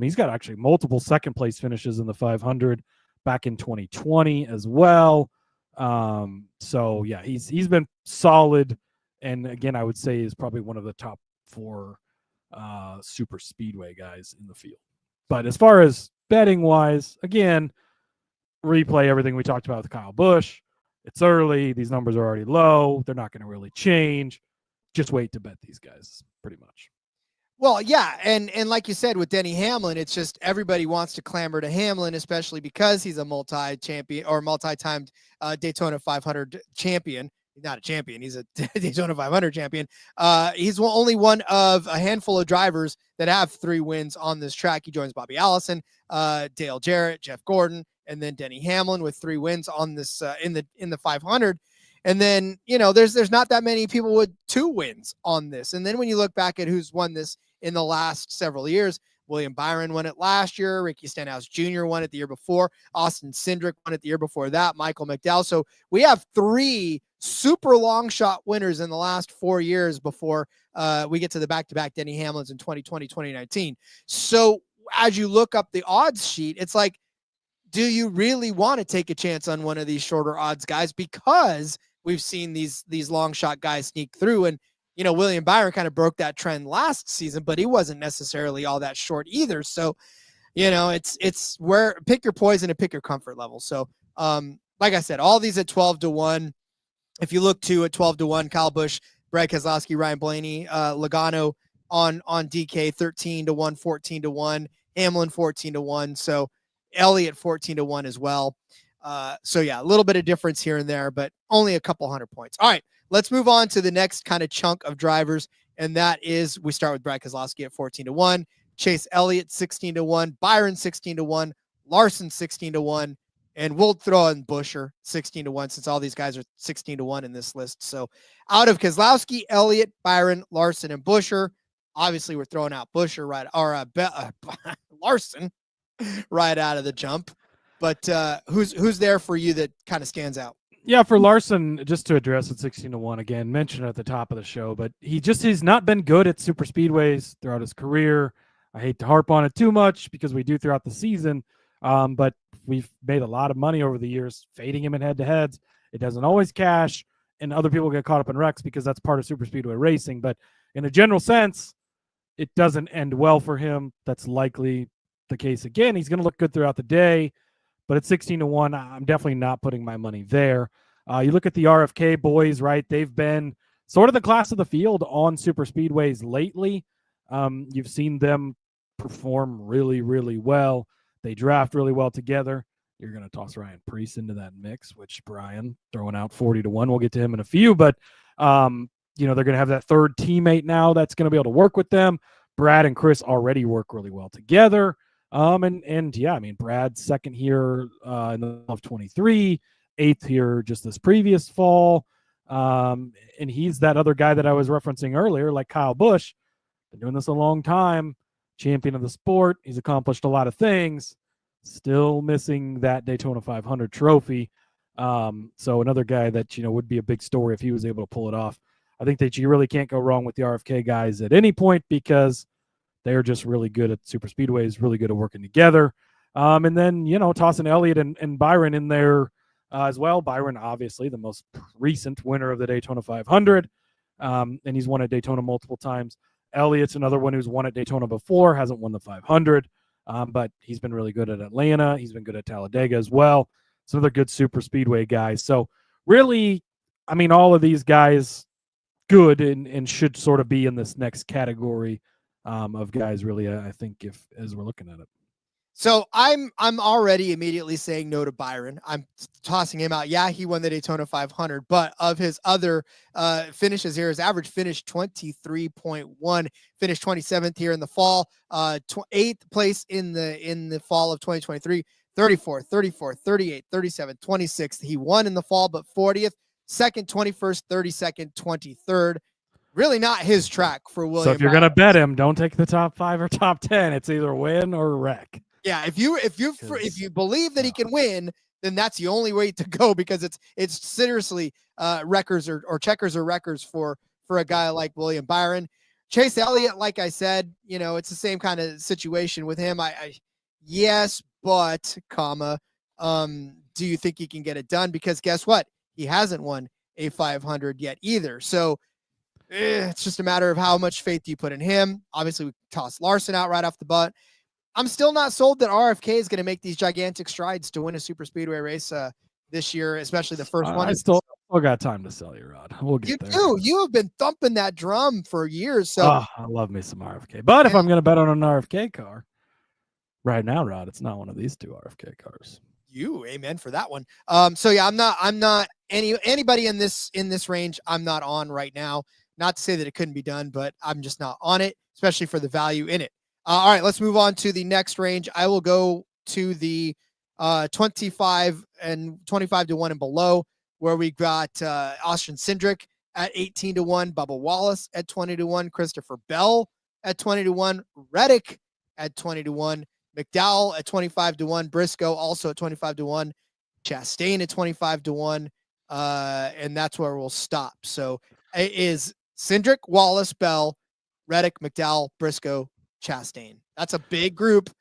He's got actually multiple 2nd place finishes in the 500 back in 2020 as well. So yeah, he's been solid. And again, I would say is probably one of the top 4 super speedway guys in the field. But as far as betting wise, again, replay everything we talked about with Kyle Busch. It's early. These numbers are already low. They're not going to really change. Just wait to bet these guys, pretty much. Well, yeah, and like you said with Denny Hamlin, it's just everybody wants to clamor to Hamlin, especially because he's a multi-champion or multi-timed Daytona 500 champion. He's not a champion. He's a Daytona 500 champion. He's only one of a handful of drivers that have 3 wins on this track. He joins Bobby Allison, Dale Jarrett, Jeff Gordon, and then Denny Hamlin with 3 wins on this in the 500. And then, there's not that many people with 2 wins on this. And then when you look back at who's won this in the last several years, William Byron won it last year. Ricky Stenhouse Jr. won it the year before. Austin Cindric won it the year before that. Michael McDowell. So we have 3 super long shot winners in the last 4 years before we get to the back-to-back Denny Hamlins in 2020, 2019. So as you look up the odds sheet, it's like, do you really want to take a chance on one of these shorter odds guys? Because we've seen these long shot guys sneak through, and William Byron kind of broke that trend last season, but he wasn't necessarily all that short either. So, it's where pick your poison and pick your comfort level. So, like I said, all these at 12-1. If you look at 12-1, Kyle Busch, Brad Keselowski, Ryan Blaney, Logano on DK 13-1, 14-1, Hamlin 14-1. So Elliott 14-1 as well. So yeah, a little bit of difference here and there, but only a couple 100 points. All right, let's move on to the next kind of chunk of drivers. And that is, we start with Brad Keselowski at 14-1, Chase Elliott 16-1, Byron 16-1, Larson 16-1, and we'll throw in Buescher 16-1 since all these guys are 16-1 in this list. So out of Keselowski, Elliott, Byron, Larson, and Buescher, obviously we're throwing out Buescher Larson right out of the jump. But who's there for you that kind of stands out? Yeah, for Larson, just to address it, 16-1 again, mentioned at the top of the show, but he's not been good at super speedways throughout his career. I hate to harp on it too much because we do throughout the season, but we've made a lot of money over the years fading him in head-to-heads. It doesn't always cash, and other people get caught up in wrecks because that's part of super speedway racing. But in a general sense, it doesn't end well for him. That's likely the case again. He's going to look good throughout the day. But at 16-1, I'm definitely not putting my money there. You look at the RFK boys, right? They've been sort of the class of the field on super speedways lately. You've seen them perform really, really well. They draft really well together. You're going to toss Ryan Preece into that mix, which Brian throwing out 40-1. We'll get to him in a few, but they're going to have that third teammate now that's going to be able to work with them. Brad and Chris already work really well together. Brad's second here in the of 23, 8th here just this previous fall. And he's that other guy that I was referencing earlier, like Kyle Busch. Been doing this a long time, champion of the sport. He's accomplished a lot of things, still missing that Daytona 500 trophy. So another guy that, would be a big story if he was able to pull it off. I think that you really can't go wrong with the RFK guys at any point because they're just really good at super speedways, really good at working together. And then, tossing Elliott and Byron in there as well. Byron, obviously, the most recent winner of the Daytona 500. And he's won at Daytona multiple times. Elliott's another one who's won at Daytona before, hasn't won the 500. But he's been really good at Atlanta. He's been good at Talladega as well. So they're good super speedway guys. So really, all of these guys good and should sort of be in this next category of guys really, I think, as we're looking at it. So I'm already immediately saying no to Byron. I'm tossing him out. Yeah, he won the Daytona 500, but of his other finishes here, his average finish 23.1, finished 27th here in the fall, 8th place in the fall of 2023, 34, 34, 38, 37, 26th. He won in the fall, but 40th, second, 21st, 32nd, 23rd. Really not his track for William. So if you're going to bet him, don't take the top 5 or top 10. It's either win or wreck. Yeah, if you believe that he can win, then that's the only way to go, because it's seriously wreckers or checkers or wreckers for a guy like William Byron. Chase Elliott, like I said, it's the same kind of situation with him. Yes, but do you think he can get it done? Because guess what? He hasn't won a 500 yet either. So it's just a matter of how much faith do you put in him. Obviously, we tossed Larson out right off the butt. I'm still not sold that RFK is going to make these gigantic strides to win a super speedway race this year, especially the first one. I still got time to sell you, Rod. We'll get there. You have been thumping that drum for years. So I love me some RFK. But if I'm going to bet on an RFK car right now, Rod, it's not one of these 2 RFK cars. Amen for that one. So yeah, I'm not anybody in this range. I'm not on right now. Not to say that it couldn't be done, but I'm just not on it, especially for the value in it. All right, let's move on to the next range. I will go to the 25 to 1 and below, where we got Austin Cindric at 18 to 1, Bubba Wallace at 20 to 1, Christopher Bell at 20 to 1, Reddick at 20 to 1, McDowell at 25 to 1, Briscoe also at 25 to 1, Chastain at 25 to 1, and that's where we'll stop. So it is Cindric, Wallace, Bell, Reddick, McDowell, Briscoe, Chastain. That's a big group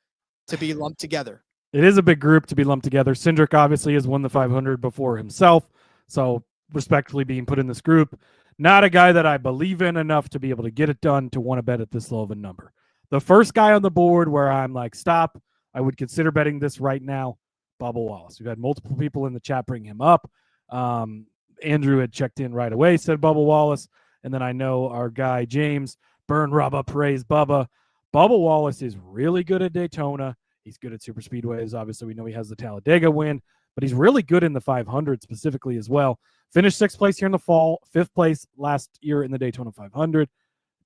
to be lumped together. It is a big group to be lumped together. Cindric obviously has won the 500 before himself, so respectfully being put in this group. Not a guy that I believe in enough to be able to get it done to want to bet at this low of a number. The first guy on the board where I'm like, stop, I would consider betting this right now, Bubba Wallace. We've had multiple people in the chat bring him up. Andrew had checked in right away, said Bubba Wallace, and then I know our guy James, Burn Rubba, praise Bubba. Bubba Wallace is really good at Daytona. He's good at super speedways. Obviously, we know he has the Talladega win, but he's really good in the 500 specifically as well. Finished 6th place here in the fall, 5th place last year in the Daytona 500,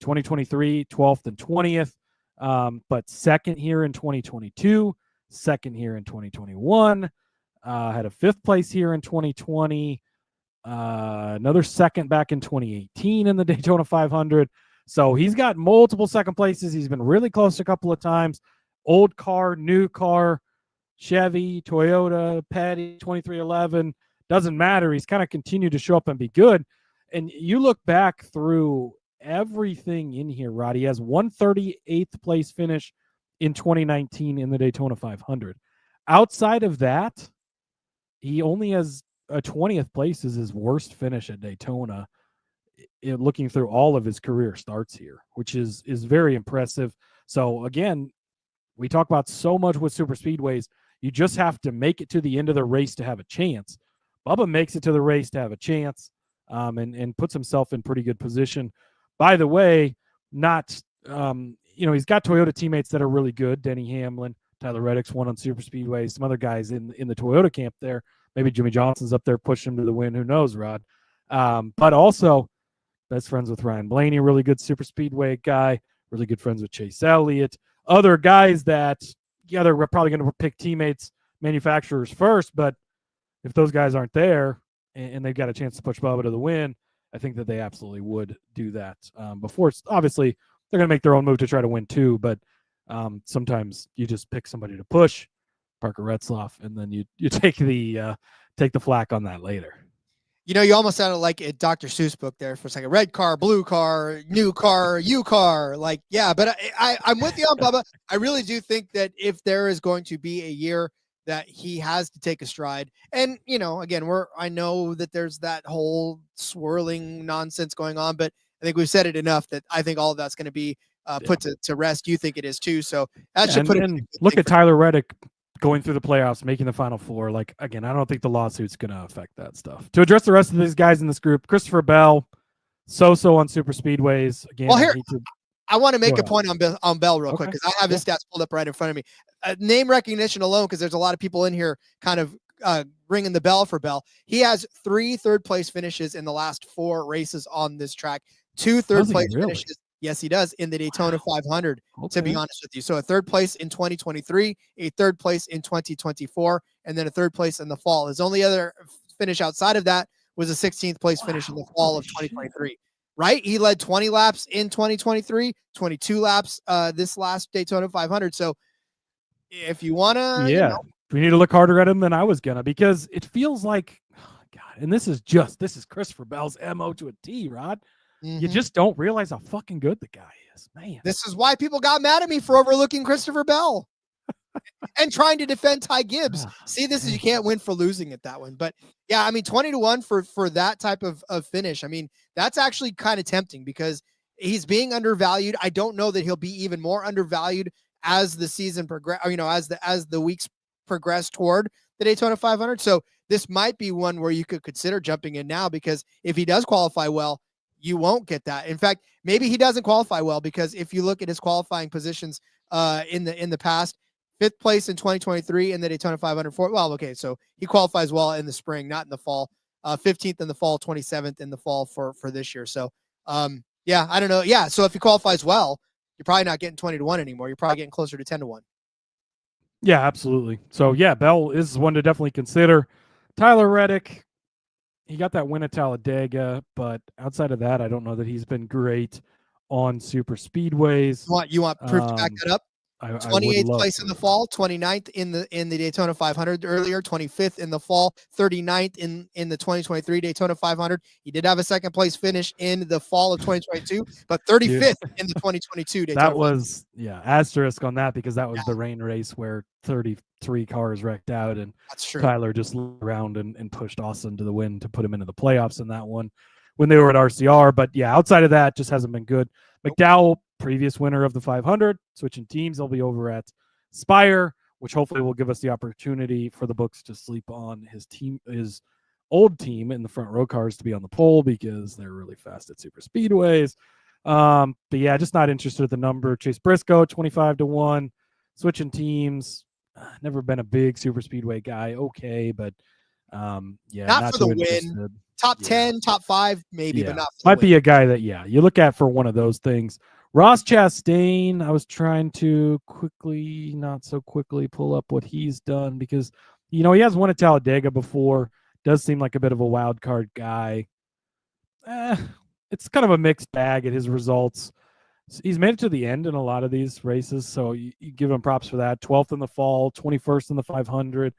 2023, 12th and 20th, but 2nd here in 2022, 2nd here in 2021, had a 5th place here in 2020, another 2nd back in 2018 in the Daytona 500. So he's got multiple 2nd places. He's been really close a couple of times. Old car, new car, Chevy, Toyota, Petty, 2311. Doesn't matter. He's kind of continued to show up and be good. And you look back through everything in here, Rod. He has 138th place finish in 2019 in the Daytona 500. Outside of that, he only has a 20th place as his worst finish at Daytona. Looking through all of his career starts here, which is very impressive. So again, we talk about so much with super speedways. You just have to make it to the end of the race to have a chance. Bubba makes it to the race to have a chance, and puts himself in pretty good position. By the way, he's got Toyota teammates that are really good. Denny Hamlin, Tyler Reddick's won on super speedways, some other guys in the Toyota camp there. Maybe Jimmy Johnson's up there pushing him to the win. Who knows, Rod? But also best friends with Ryan Blaney, really good super speedway guy, really good friends with Chase Elliott. Other guys that, yeah, they're probably going to pick teammates, manufacturers first, but if those guys aren't there and they've got a chance to push Bubba to the win, I think that they absolutely would do that. Before, obviously, they're going to make their own move to try to win too, but sometimes you just pick somebody to push, Parker Retzlaff, and then you take the flack on that later. You almost sounded like a Dr. Seuss book there for a second. Red car, blue car, new car, U car. Like, yeah, but I'm with you on Bubba. I really do think that if there is going to be a year that he has to take a stride, and, again, I know that there's that whole swirling nonsense going on, but I think we've said it enough that I think all of that's going to be put to rest. You think it is too. So that should put it. And look at Tyler Reddick going through the playoffs, making the Final Four. Like, again, I don't think the lawsuit's going to affect that stuff. To address the rest of these guys in this group, Christopher Bell, so-so on super speedways. Again, well, here, I want to make Go a point on Bell real quick because I have his stats pulled up right in front of me. Name recognition alone, because there's a lot of people in here kind of ringing the bell for Bell. He has 3 third-place finishes in the last 4 races on this track. 2 third-place finishes. Yes, he does in the Daytona 500, to be honest with you. So a 3rd place in 2023, a 3rd place in 2024, and then a 3rd place in the fall. His only other finish outside of that was a 16th place finish in the fall of 2023. Right? He led 20 laps in 2023, 22 laps this last Daytona 500. So if you want to, we need to look harder at him than I was going to, because it feels like, oh God, and this is Christopher Bell's MO to a T, Rod. You just don't realize how fucking good the guy is, man. This is why people got mad at me for overlooking Christopher Bell and trying to defend Ty Gibbs. See, this is, you can't win for losing at that one. But yeah, I mean, 20-1 for that type of finish. I mean, that's actually kind of tempting because he's being undervalued. I don't know that he'll be even more undervalued as the season progress, as the weeks progress toward the Daytona 500. So this might be one where you could consider jumping in now, because if he does qualify well, you won't get that. In fact, maybe he doesn't qualify well, because if you look at his qualifying positions in the past, 5th place in 2023 in the Daytona 500. Well, okay, so he qualifies well in the spring, not in the fall. 15th in the fall, 27th in the fall for this year. So, yeah, I don't know. Yeah, so if he qualifies well, you're probably not getting 20-1 anymore. You're probably getting closer to 10-1. Yeah, absolutely. So, yeah, Bell is one to definitely consider. Tyler Reddick, he got that win at Talladega, but outside of that, I don't know that he's been great on super speedways. You want proof to back that up? 28th place in the fall, 29th in the Daytona 500 earlier, 25th in the fall, 39th in the 2023 Daytona 500. He did have a 2nd place finish in the fall of 2022, but 35th in the 2022 Daytona. That was asterisk on that, because that was the rain race where 33 cars wrecked out, and that's true. Tyler just looked around and pushed Austin to the win to put him into the playoffs in that one when they were at RCR. But yeah, outside of that, just hasn't been good. McDowell, previous winner of the 500, switching teams. They'll be over at Spire, which hopefully will give us the opportunity for the books to sleep on his old team in the front row cars to be on the pole, because they're really fast at super speedways. But yeah, just not interested at the number. Chase Briscoe, 25-1, switching teams. Never been a big super speedway guy. Okay, but not for the win. Top 10, top 5, maybe, but not for the might win. be a guy that you look at for one of those things. Ross Chastain, I was trying to not so quickly pull up what he's done, because he has won at Talladega before. Does seem like a bit of a wild card guy. It's kind of a mixed bag at his results. He's made it to the end in a lot of these races, so you give him props for that. 12th in the fall, 21st in the 500,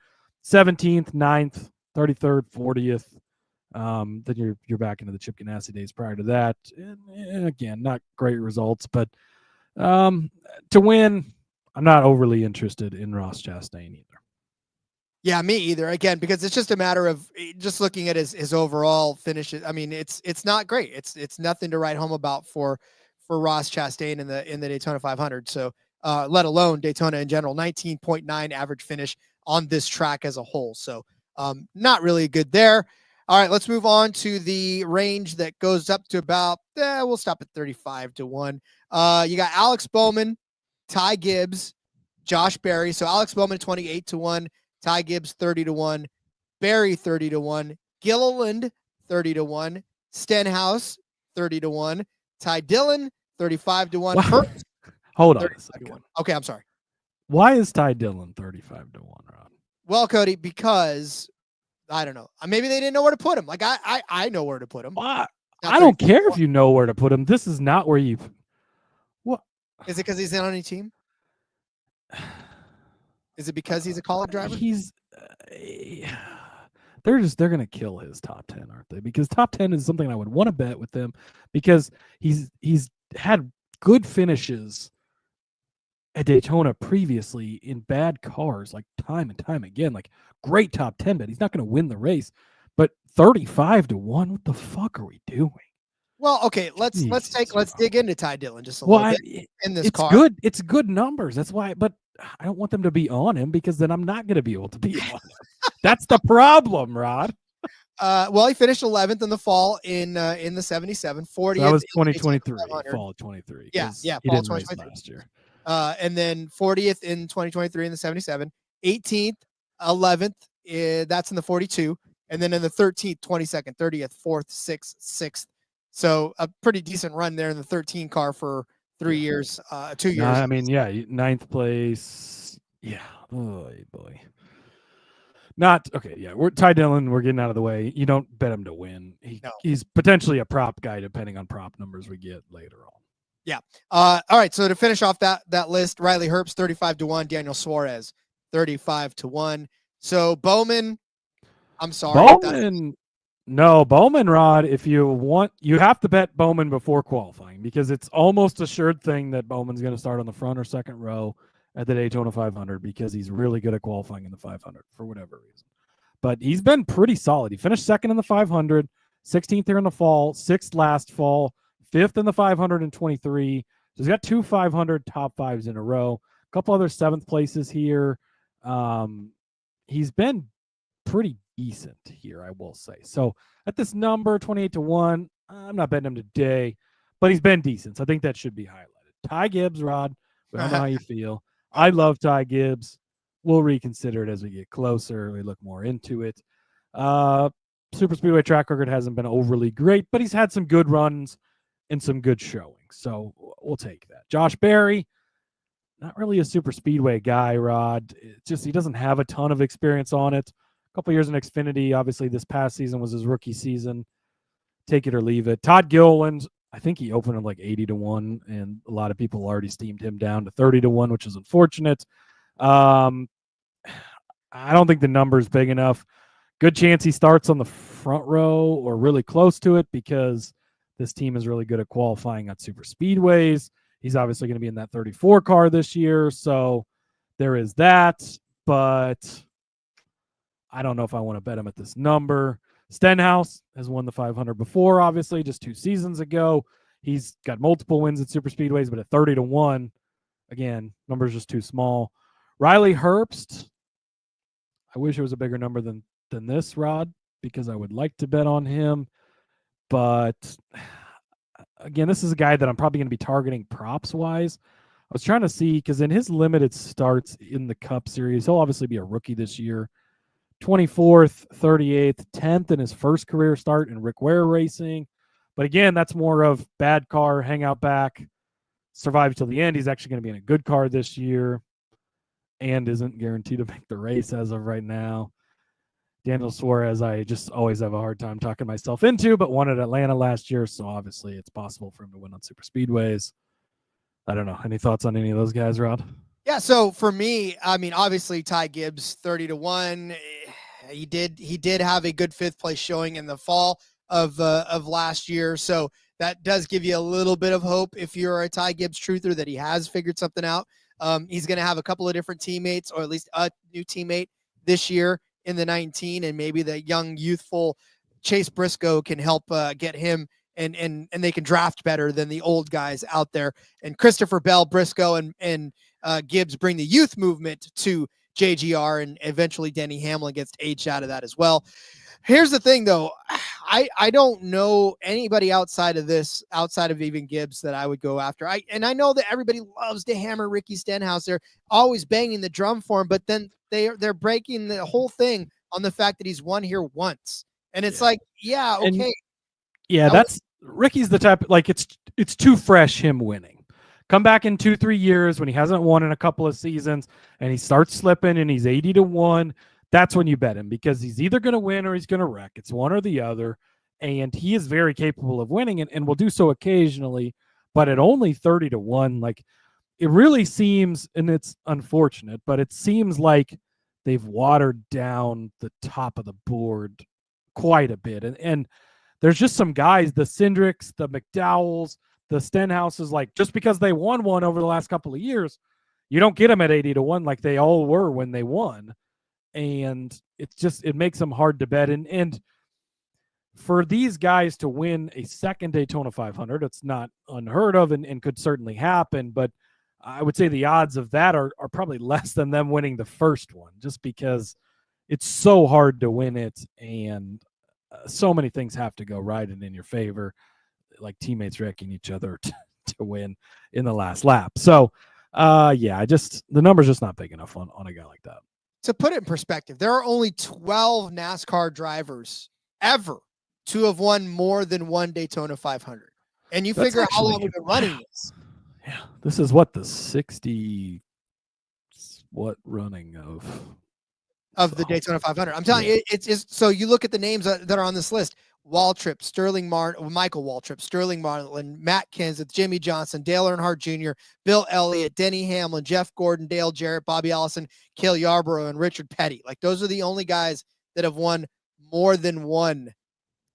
17th, 9th, 33rd, 40th. Then you're back into the Chip Ganassi days prior to that. And again, not great results, but to win, I'm not overly interested in Ross Chastain either. Yeah, me either. Again, because it's just a matter of just looking at his overall finishes. I mean, it's not great. It's nothing to write home about for Ross Chastain in the Daytona 500. So let alone Daytona in general, 19.9 average finish on this track as a whole. So not really good there. All right, let's move on to the range that goes up to about, we'll stop at 35-1. You got Alex Bowman, Ty Gibbs, Josh Berry. So Alex Bowman, 28-1, Ty Gibbs, 30-1, Berry, 30-1, Gilliland, 30-1, Stenhouse, 30-1, Ty Dillon, 35-1. Wow. Hold on a second. Okay, I'm sorry. Why is Ty Dillon 35-1, Rob? Well, Cody, because I don't know. Maybe they didn't know where to put him. Like I know where to put him. I don't care if you know where to put him. This is not where you. What is it? Because he's not on any team? Is it because he's a college driver? They're gonna kill his top 10, aren't they? Because top 10 is something I would want to bet with him, because he's had good finishes at Daytona previously in bad cars, like time and time again, like great top 10 bet. He's not going to win the race, but 35-1, what the fuck are we doing? Well, okay, let's dig into Ty Dillon just a little bit in this car. Good. It's good numbers. That's why, but I don't want them to be on him, because then I'm not going to be able to be on him. That's the problem, Rod. Well, he finished 11th in the fall in the 77, 40th. So that was in the 2023, 500. fall of 23. Yeah, 'cause yeah, he fall didn't race 2023. last year. And then 40th in 2023 in the 77, 18th, 11th, that's in the 42, and then in the 13th, 22nd, 30th, 4th, 6th, 6th. So a pretty decent run there in the 13 car for 3 years, 2 years. I mean, yeah, ninth place. Yeah. Oh boy. Not okay. Yeah, we're Ty Dillon. We're getting out of the way. You don't bet him to win. No. He's potentially a prop guy, depending on prop numbers we get later on. Yeah. All right. So to finish off that list, Riley Herbst 35-1, Daniel Suarez 35-1. So Bowman, I'm sorry. Bowman, Rod. If you want, you have to bet Bowman before qualifying because it's almost assured thing that Bowman's going to start on the front or second row at the Daytona 500 because he's really good at qualifying in the 500 for whatever reason. But he's been pretty solid. He finished second in the 500, 16th here in the fall, 6th last fall, 5th in the 523. So he's got 2 500 top fives in a row. A couple other 7th places here. He's been pretty decent here, I will say. So at this number, 28-1, I'm not betting him today, but he's been decent. So I think that should be highlighted. Ty Gibbs, Rod, I don't know how you feel. I love Ty Gibbs. We'll reconsider it as we get closer. We look more into it. Super Speedway track record hasn't been overly great, but he's had some good runs and some good showing. So we'll take that. Josh Berry, not really a Super Speedway guy, Rod. It's just he doesn't have a ton of experience on it. A couple years in Xfinity. Obviously, this past season was his rookie season. Take it or leave it. Todd Gilliland, I think he opened at like 80-1, and a lot of people already steamed him down to 30-1, which is unfortunate. I don't think the number's big enough. Good chance he starts on the front row or really close to it because this team is really good at qualifying on super speedways. He's obviously going to be in that 34 car this year, so there is that, but I don't know if I want to bet him at this number. Stenhouse has won the 500 before, obviously, just 2 seasons ago. He's got multiple wins at super speedways, but at 30-1, again, number's just too small. Riley Herbst, I wish it was a bigger number than this, Rod, because I would like to bet on him. But again, this is a guy that I'm probably going to be targeting props-wise. I was trying to see, because in his limited starts in the Cup Series, he'll obviously be a rookie this year. 24th, 38th, 10th in his first career start in Rick Ware Racing. But again, that's more of bad car, hang out back, survive till the end. He's actually going to be in a good car this year and isn't guaranteed to make the race as of right now. Daniel Suarez, I just always have a hard time talking myself into, but won at Atlanta last year, so obviously it's possible for him to win on super speedways. I don't know. Any thoughts on any of those guys, Rod? Yeah, so for me, I mean, obviously Ty Gibbs 30-1. He did have a good 5th place showing in the fall of last year, so that does give you a little bit of hope if you're a Ty Gibbs truther that he has figured something out. He's going to have a couple of different teammates, or at least a new teammate this year in the 19, and maybe the young, youthful Chase Briscoe can help get him, and they can draft better than the old guys out there. And Christopher Bell, Briscoe, and Gibbs bring the youth movement to JGR, and eventually Denny Hamlin gets aged out of that as well. Here's the thing, though. I don't know anybody outside of even Gibbs that I would go after. I know that everybody loves to hammer Ricky Stenhouse. They're always banging the drum for him, but then they're breaking the whole thing on the fact that he's won here once. And it's like, yeah, okay. And, that's Ricky's the type, like it's too fresh him winning. Come back in 2-3 years when he hasn't won in a couple of seasons and he starts slipping and he's 80-1. That's when you bet him because he's either going to win or he's going to wreck. It's one or the other. And he is very capable of winning and will do so occasionally. But at only 30-1, like it really seems, and it's unfortunate, but it seems like they've watered down the top of the board quite a bit. And there's just some guys, the Cindricks, the McDowells, the Stenhouses, like just because they won one over the last couple of years, you don't get them at 80-1 like they all were when they won. And it makes them hard to bet. And for these guys to win a second Daytona 500, it's not unheard of and could certainly happen. But I would say the odds of that are probably less than them winning the first one, just because it's so hard to win it. And so many things have to go right and in your favor, like teammates wrecking each other to win in the last lap. So, the number's just not big enough on a guy like that. To put it in perspective, there are only 12 NASCAR drivers ever to have won more than one Daytona 500. And you figure out how long we've been running this. Yeah, this is what the 60 running of the Daytona 500. I'm telling you, it's so you look at the names that are on this list: Waltrip, Michael Waltrip, Sterling Marlin, Matt Kenseth, Jimmy Johnson, Dale Earnhardt Jr., Bill Elliott, Denny Hamlin, Jeff Gordon, Dale Jarrett, Bobby Allison, Cale Yarborough, and Richard Petty. Like, those are the only guys that have won more than one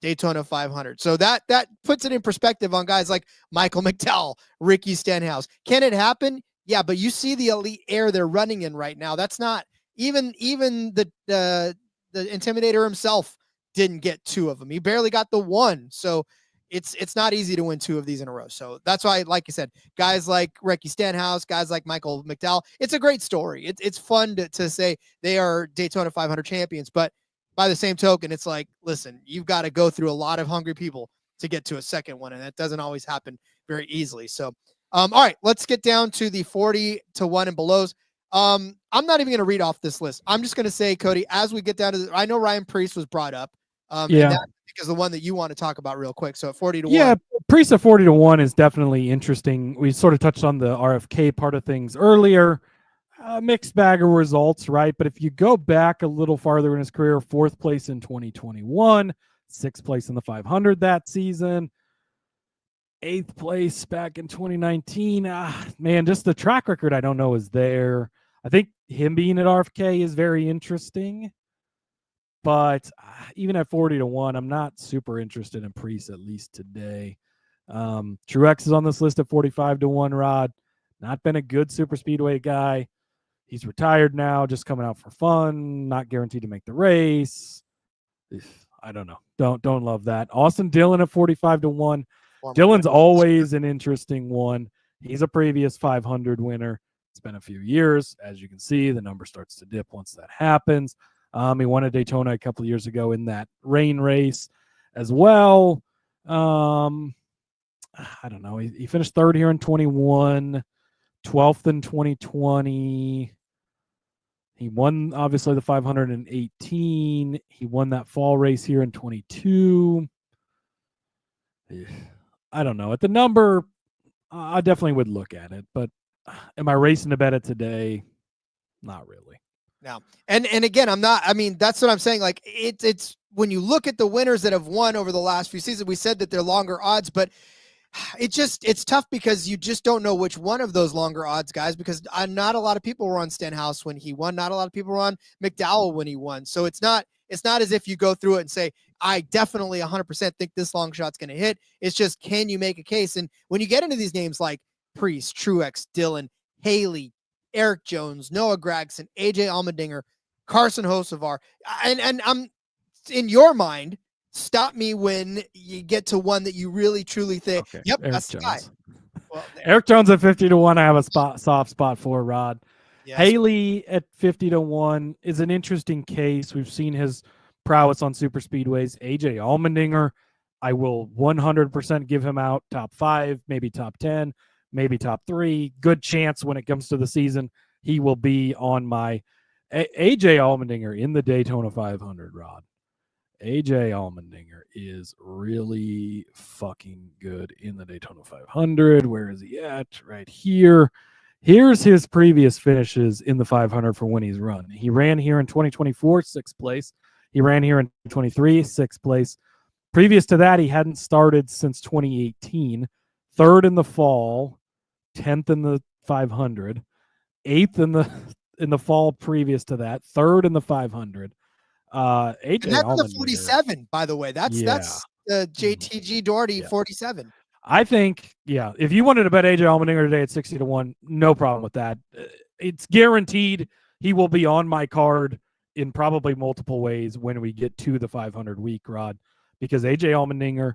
Daytona 500. So that puts it in perspective on guys like Michael McDowell, Ricky Stenhouse. Can it happen? Yeah, but you see the elite air they're running in right now. That's not even the Intimidator himself didn't get two of them. He barely got the one. So it's not easy to win two of these in a row. So that's why, like you said, guys like Ricky Stenhouse, guys like Michael McDowell, it's a great story. It's fun to say they are Daytona 500 champions, but by the same token, it's like, listen, you've got to go through a lot of hungry people to get to a second one, and that doesn't always happen very easily. So, all right, let's get down to the 40-1 and belows. I'm not even going to read off this list. I'm just going to say, Cody, as we get down to I know Ryan Preece was brought up. And that is the one that you want to talk about real quick. So at 40-1. Yeah, Preece at 40-1 is definitely interesting. We sort of touched on the RFK part of things earlier. Mixed bag of results, right? But if you go back a little farther in his career, 4th place in 2021, 6th place in the 500 that season, 8th place back in 2019. Man, just the track record I don't know is there. I think him being at RFK is very interesting, but even at 40-1, I'm not super interested in Preece, at least today. Truex is on this list at 45-1. Rod, not been a good super speedway guy. He's retired now, just coming out for fun, not guaranteed to make the race. I don't know. Don't love that. Austin Dillon at 45-1. Dillon's always an interesting one. He's a previous 500 winner. It's been a few years. As you can see, the number starts to dip once that happens. He won at Daytona a couple of years ago in that rain race as well. I don't know. He finished 3rd here in 21, 12th in 2020. He won, obviously, the 518. He won that fall race here in 22. I don't know. At the number, I definitely would look at it. But am I racing to bet it today? Not really. No. And again, I'm not. I mean, that's what I'm saying. Like, it's when you look at the winners that have won over the last few seasons, we said that they're longer odds, but it's tough because you just don't know which one of those longer odds guys, because not a lot of people were on Stenhouse when he won. Not a lot of people were on McDowell when he won. So it's not as if you go through it and say, I definitely 100% think this long shot's going to hit. It's just, can you make a case? And when you get into these names like Preece, Truex, Dillon, Haley, Eric Jones, Noah Gragson, AJ Allmendinger, Carson Hocevar, and I'm in your mind, stop me when you get to one that you really truly think, okay, yep, Eric that's Jones. The guy. Well, Eric Jones at 50-1, I have a soft spot for Rod. Yes. Haley at 50-1 is an interesting case. We've seen his prowess on super speedways. AJ Allmendinger, I will 100% give him out top 5, maybe top 10, maybe top 3. Good chance when it comes to the season, he will be on my AJ Allmendinger in the Daytona 500, Rod. AJ Allmendinger is really fucking good in the Daytona 500. Where is he at? Right here. Here's his previous finishes in the 500 for when he's run. He ran here in 2024, 6th place. He ran here in 23, 6th place. Previous to that, he hadn't started since 2018. 3rd in the fall, 10th in the 500, 8th in the fall previous to that, 3rd in the 500. AJ and that's the 47, by the way. That's the JTG Doherty 47. I think, if you wanted to bet AJ Allmendinger today at 60-1, no problem with that. It's guaranteed he will be on my card in probably multiple ways when we get to the 500 week, Rod, because AJ Allmendinger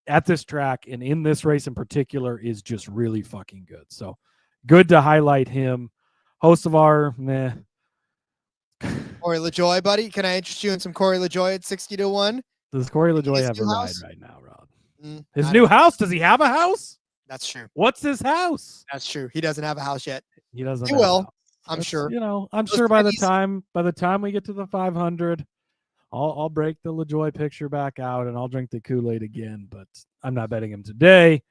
at this track and in this race in particular is just really fucking good. So good to highlight him. Hocevar, meh. Corey LaJoie, buddy. Can I interest you in some Corey LaJoie at 60-1? Does Corey LaJoie His have a new ride house? right now, Rod? I His new don't- house? Does he have a house? That's true. What's his house? That's true. He doesn't have a house yet. He doesn't. He have a will, house. I'm That's, sure. I'm Those sure by the pennies- time we get to the 500, I'll break the LaJoie picture back out and I'll drink the Kool-Aid again. But I'm not betting him today.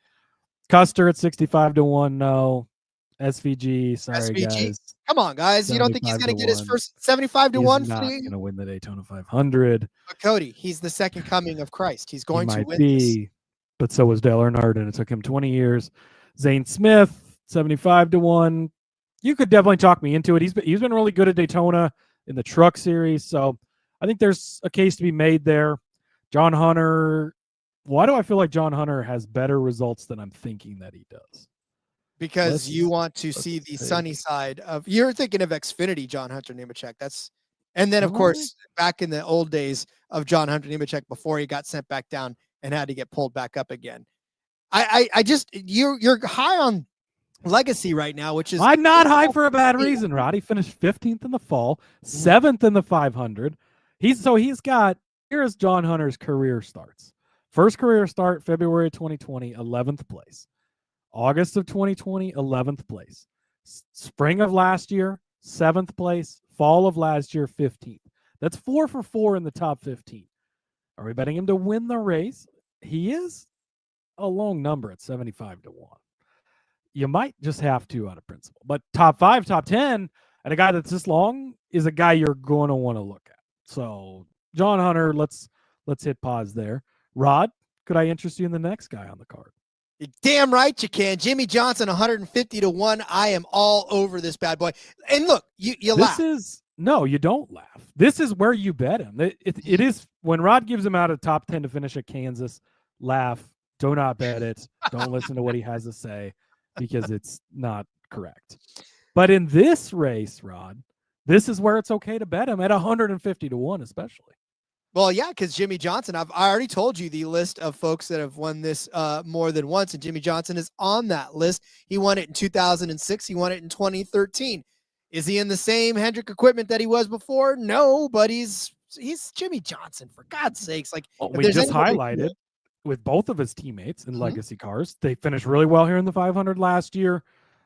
Custer at 65-1. No. SVG. Sorry, SVG? guys. Come on, guys. You don't think he's going to get his 75-1. first 75-1? He's not going to win the Daytona 500. But Cody, he's the second coming of Christ. He's going He to might win this. be, but so was Dale Earnhardt, and it took him 20 years. Zane Smith, 75-1. You could definitely talk me into it. He's been really good at Daytona in the Truck Series, so I think there's a case to be made there. John Hunter. Why do I feel like John Hunter has better results than I'm thinking that he does? Because you want to see the sunny side of. You're thinking of Xfinity John Hunter Nemechek. And then of course back in the old days of John Hunter Nemechek before he got sent back down and had to get pulled back up again. I just you're high on legacy right now, which is I'm not high for a bad reason, Rod. He finished 15th in the fall, 7th in the 500. He's got, here's John Hunter's career starts. First career start, February 2020, 11th place. August of 2020, 11th place. Spring of last year, 7th place. Fall of last year, 15th. That's 4 for 4 in the top 15. Are we betting him to win the race? He is a long number at 75-1. You might just have to out of principle. But top 5, top 10, and a guy that's this long is a guy you're going to want to look at. So John Hunter, let's hit pause there. Rod, could I interest you in the next guy on the card? You're damn right you can. Jimmy Johnson, 150-1. I am all over this bad boy. And look, you laugh. No, you don't laugh. This is where you bet him. It is when Rod gives him out a top 10 to finish at Kansas. Laugh. Do not bet it. Don't listen to what he has to say because it's not correct. But in this race, Rod, this is where it's okay to bet him at 150-1, especially. Well, yeah, because Jimmy Johnson, I already told you the list of folks that have won this more than once, and Jimmy Johnson is on that list. He won it in 2006. He won it in 2013. Is he in the same Hendrick equipment that he was before? No, but he's Jimmy Johnson, for God's sakes. Like we just highlighted with both of his teammates in legacy cars. They finished really well here in the 500 last year.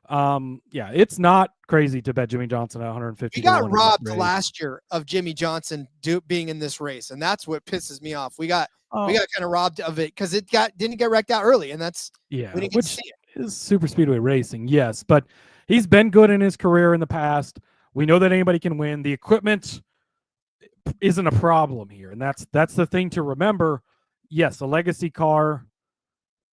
Yeah, it's not crazy to bet Jimmy Johnson at 150. He got robbed last year of Jimmy Johnson being in this race, and that's what pisses me off. We got kind of robbed of it because it didn't get wrecked out early, and that's we didn't get to see it. Is super speedway racing, yes, but he's been good in his career in the past. We know that anybody can win. The equipment isn't a problem here, and that's the thing to remember. Yes, a legacy car.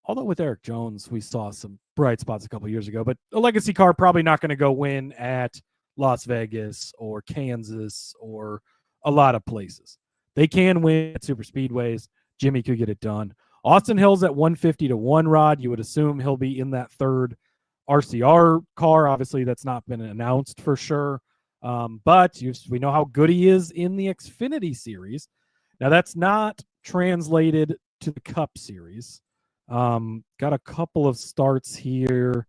Although with Eric Jones, we saw some bright spots a couple years ago, but a legacy car probably not going to go win at Las Vegas or Kansas or a lot of places. They can win at super speedways. Jimmy could get it done. Austin Hill's at 150-1, Rod. You would assume he'll be in that third RCR car. Obviously, that's not been announced for sure. But we know how good he is in the Xfinity Series. Now, that's not translated to the Cup Series. Got a couple of starts here,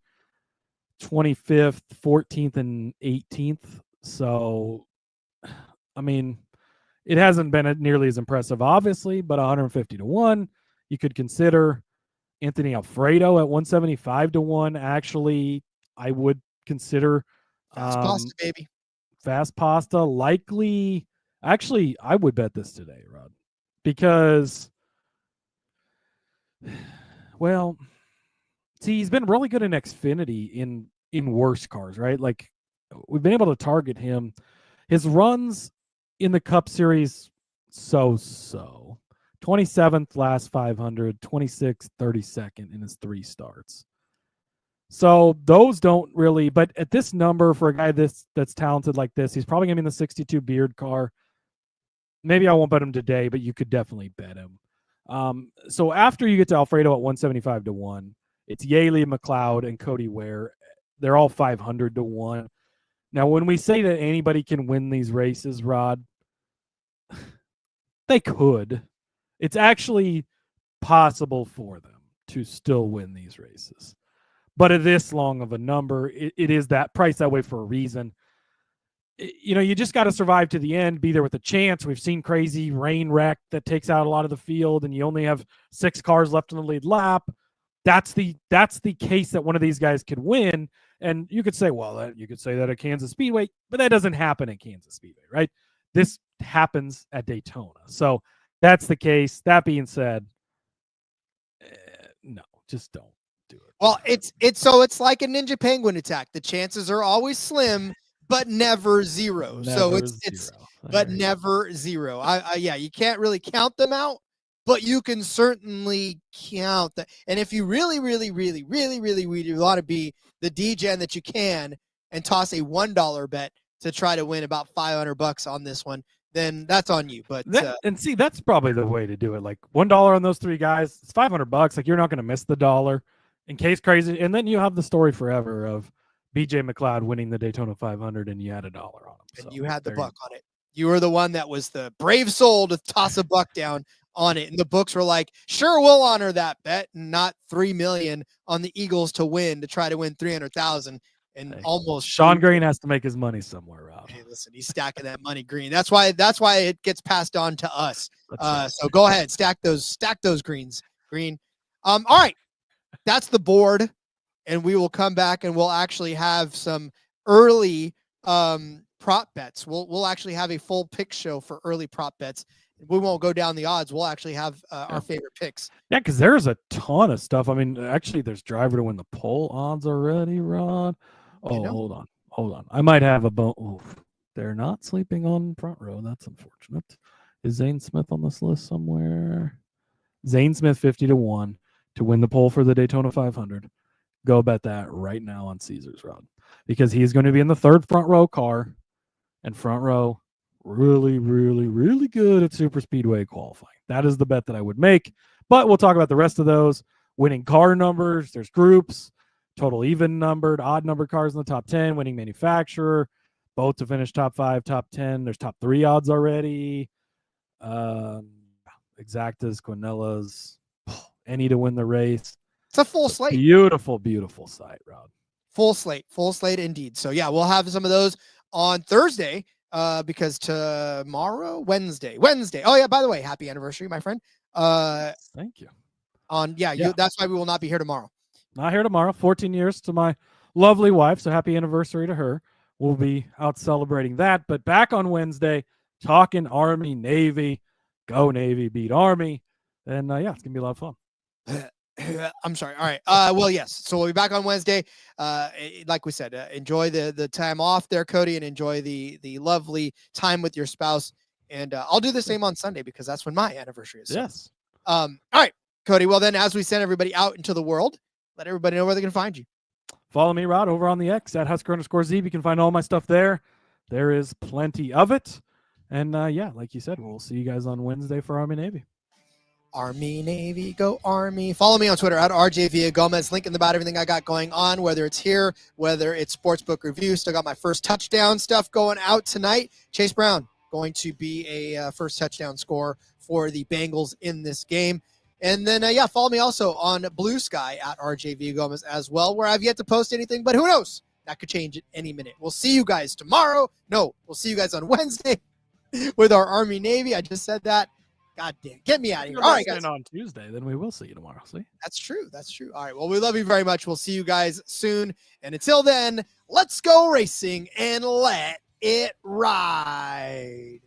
25th, 14th, and 18th. So, I mean, it hasn't been nearly as impressive, obviously, but 150-1, you could consider. Anthony Alfredo at 175-1. Actually, I would consider Fast pasta, baby. Fast pasta. Likely, actually, I would bet this today, Rod, because, well, see, he's been really good in Xfinity in worse cars, right? Like, we've been able to target him. His runs in the Cup Series, so. 27th last 500, 26th, 32nd in his 3 starts. So those don't really, but at this number for a guy that's talented like this, he's probably going to be in the 62 Beard car. Maybe I won't bet him today, but you could definitely bet him. So after you get to Alfredo at 175-1, it's Yaley, McLeod, and Cody Ware. They're all 500-1. Now, when we say that anybody can win these races, Rod, they could. It's actually possible for them to still win these races. But at this long of a number, it is that price that way for a reason. you just got to survive to the end, be there with a chance. We've seen crazy rain wreck that takes out a lot of the field, and you only have 6 cars left in the lead lap. That's the case that one of these guys could win. And you could say, well, you could say that at Kansas Speedway, but that doesn't happen at Kansas Speedway, right? This happens at Daytona. So that's the case. That being said, no, just don't do it. Well, it's like a Ninja Penguin attack. The chances are always slim, but never zero. Never zero. Yeah, you can't really count them out, but you can certainly count that. And if you really want to be the DJ that you can and toss a $1 bet to try to win about $500 on this one, then that's on you. But that's probably the way to do it. Like $1 on those 3 guys, it's $500. Like, you're not going to miss the dollar in case crazy. And then you have the story forever of BJ McLeod winning the Daytona 500, and you had $1 on him. And you had the buck on it. You were the one that was the brave soul to toss a buck down on it. And the books were like, sure, we'll honor that bet, and not $3 million on the Eagles to win, to try to win 300,000. And almost Sean Green has to make his money somewhere, Rob. Hey, listen, he's stacking that money, Green. That's why it gets passed on to us. So go ahead, stack those greens, Green. All right, that's the board, and we will come back and we'll actually have some early prop bets. We'll actually have a full pick show for early prop bets. We won't go down the odds. We'll actually have our favorite picks. Yeah, because there's a ton of stuff. I mean, actually, there's driver to win the pole odds already, Rod. Oh, hold on. I might have a bone. Oof. They're not sleeping on front row. That's unfortunate. Is Zane Smith on this list somewhere? Zane Smith 50-1 to win the pole for the Daytona 500. Go bet that right now on Caesars, Rod, because he's going to be in the 3rd front row car, and front row really good at super speedway qualifying. That is the bet that I would make. But we'll talk about the rest of those winning car numbers. There's groups, total even numbered, odd numbered cars in the top 10, winning manufacturer, both to finish top 5, top 10. There's top 3 odds already. Exactas, Quinellas, any to win the race. It's a full slate. Beautiful site, Rob. Full slate indeed. So yeah, we'll have some of those on Thursday. Because tomorrow, Wednesday. Oh yeah, by the way, happy anniversary, my friend. Thank you. That's why we will not be here tomorrow. Not here tomorrow. 14 years to my lovely wife, so happy anniversary to her. We'll be out celebrating that, but back on Wednesday, talking Army, Navy. Go Navy, beat Army. And it's gonna be a lot of fun. I'm sorry. All right. Well, yes. So we'll be back on Wednesday. Like we said, enjoy the time off there, Cody, and enjoy the lovely time with your spouse. And I'll do the same on Sunday because that's when my anniversary is. Yes. All right, Cody. Well, then, as we send everybody out into the world, let everybody know where they can find you. Follow me, Rod, over on the X at Husker_Zeeb. You can find all my stuff there. There is plenty of it. And like you said, we'll see you guys on Wednesday for Army Navy. Army, Navy, go Army. Follow me on Twitter at RJ Villagomez. Link in the about everything I got going on, whether it's here, whether it's Sportsbook Review. Still got my first touchdown stuff going out tonight. Chase Brown going to be a first touchdown scorer for the Bengals in this game. And then, follow me also on Blue Sky at RJ Villagomez as well, where I've yet to post anything, but who knows? That could change at any minute. We'll see you guys tomorrow. No, we'll see you guys on Wednesday with our Army Navy. I just said that. God damn, get me out of here. All right, guys. On Tuesday, then we will see you tomorrow. See? That's true. All right. Well, we love you very much. We'll see you guys soon. And until then, let's go racing and let it ride.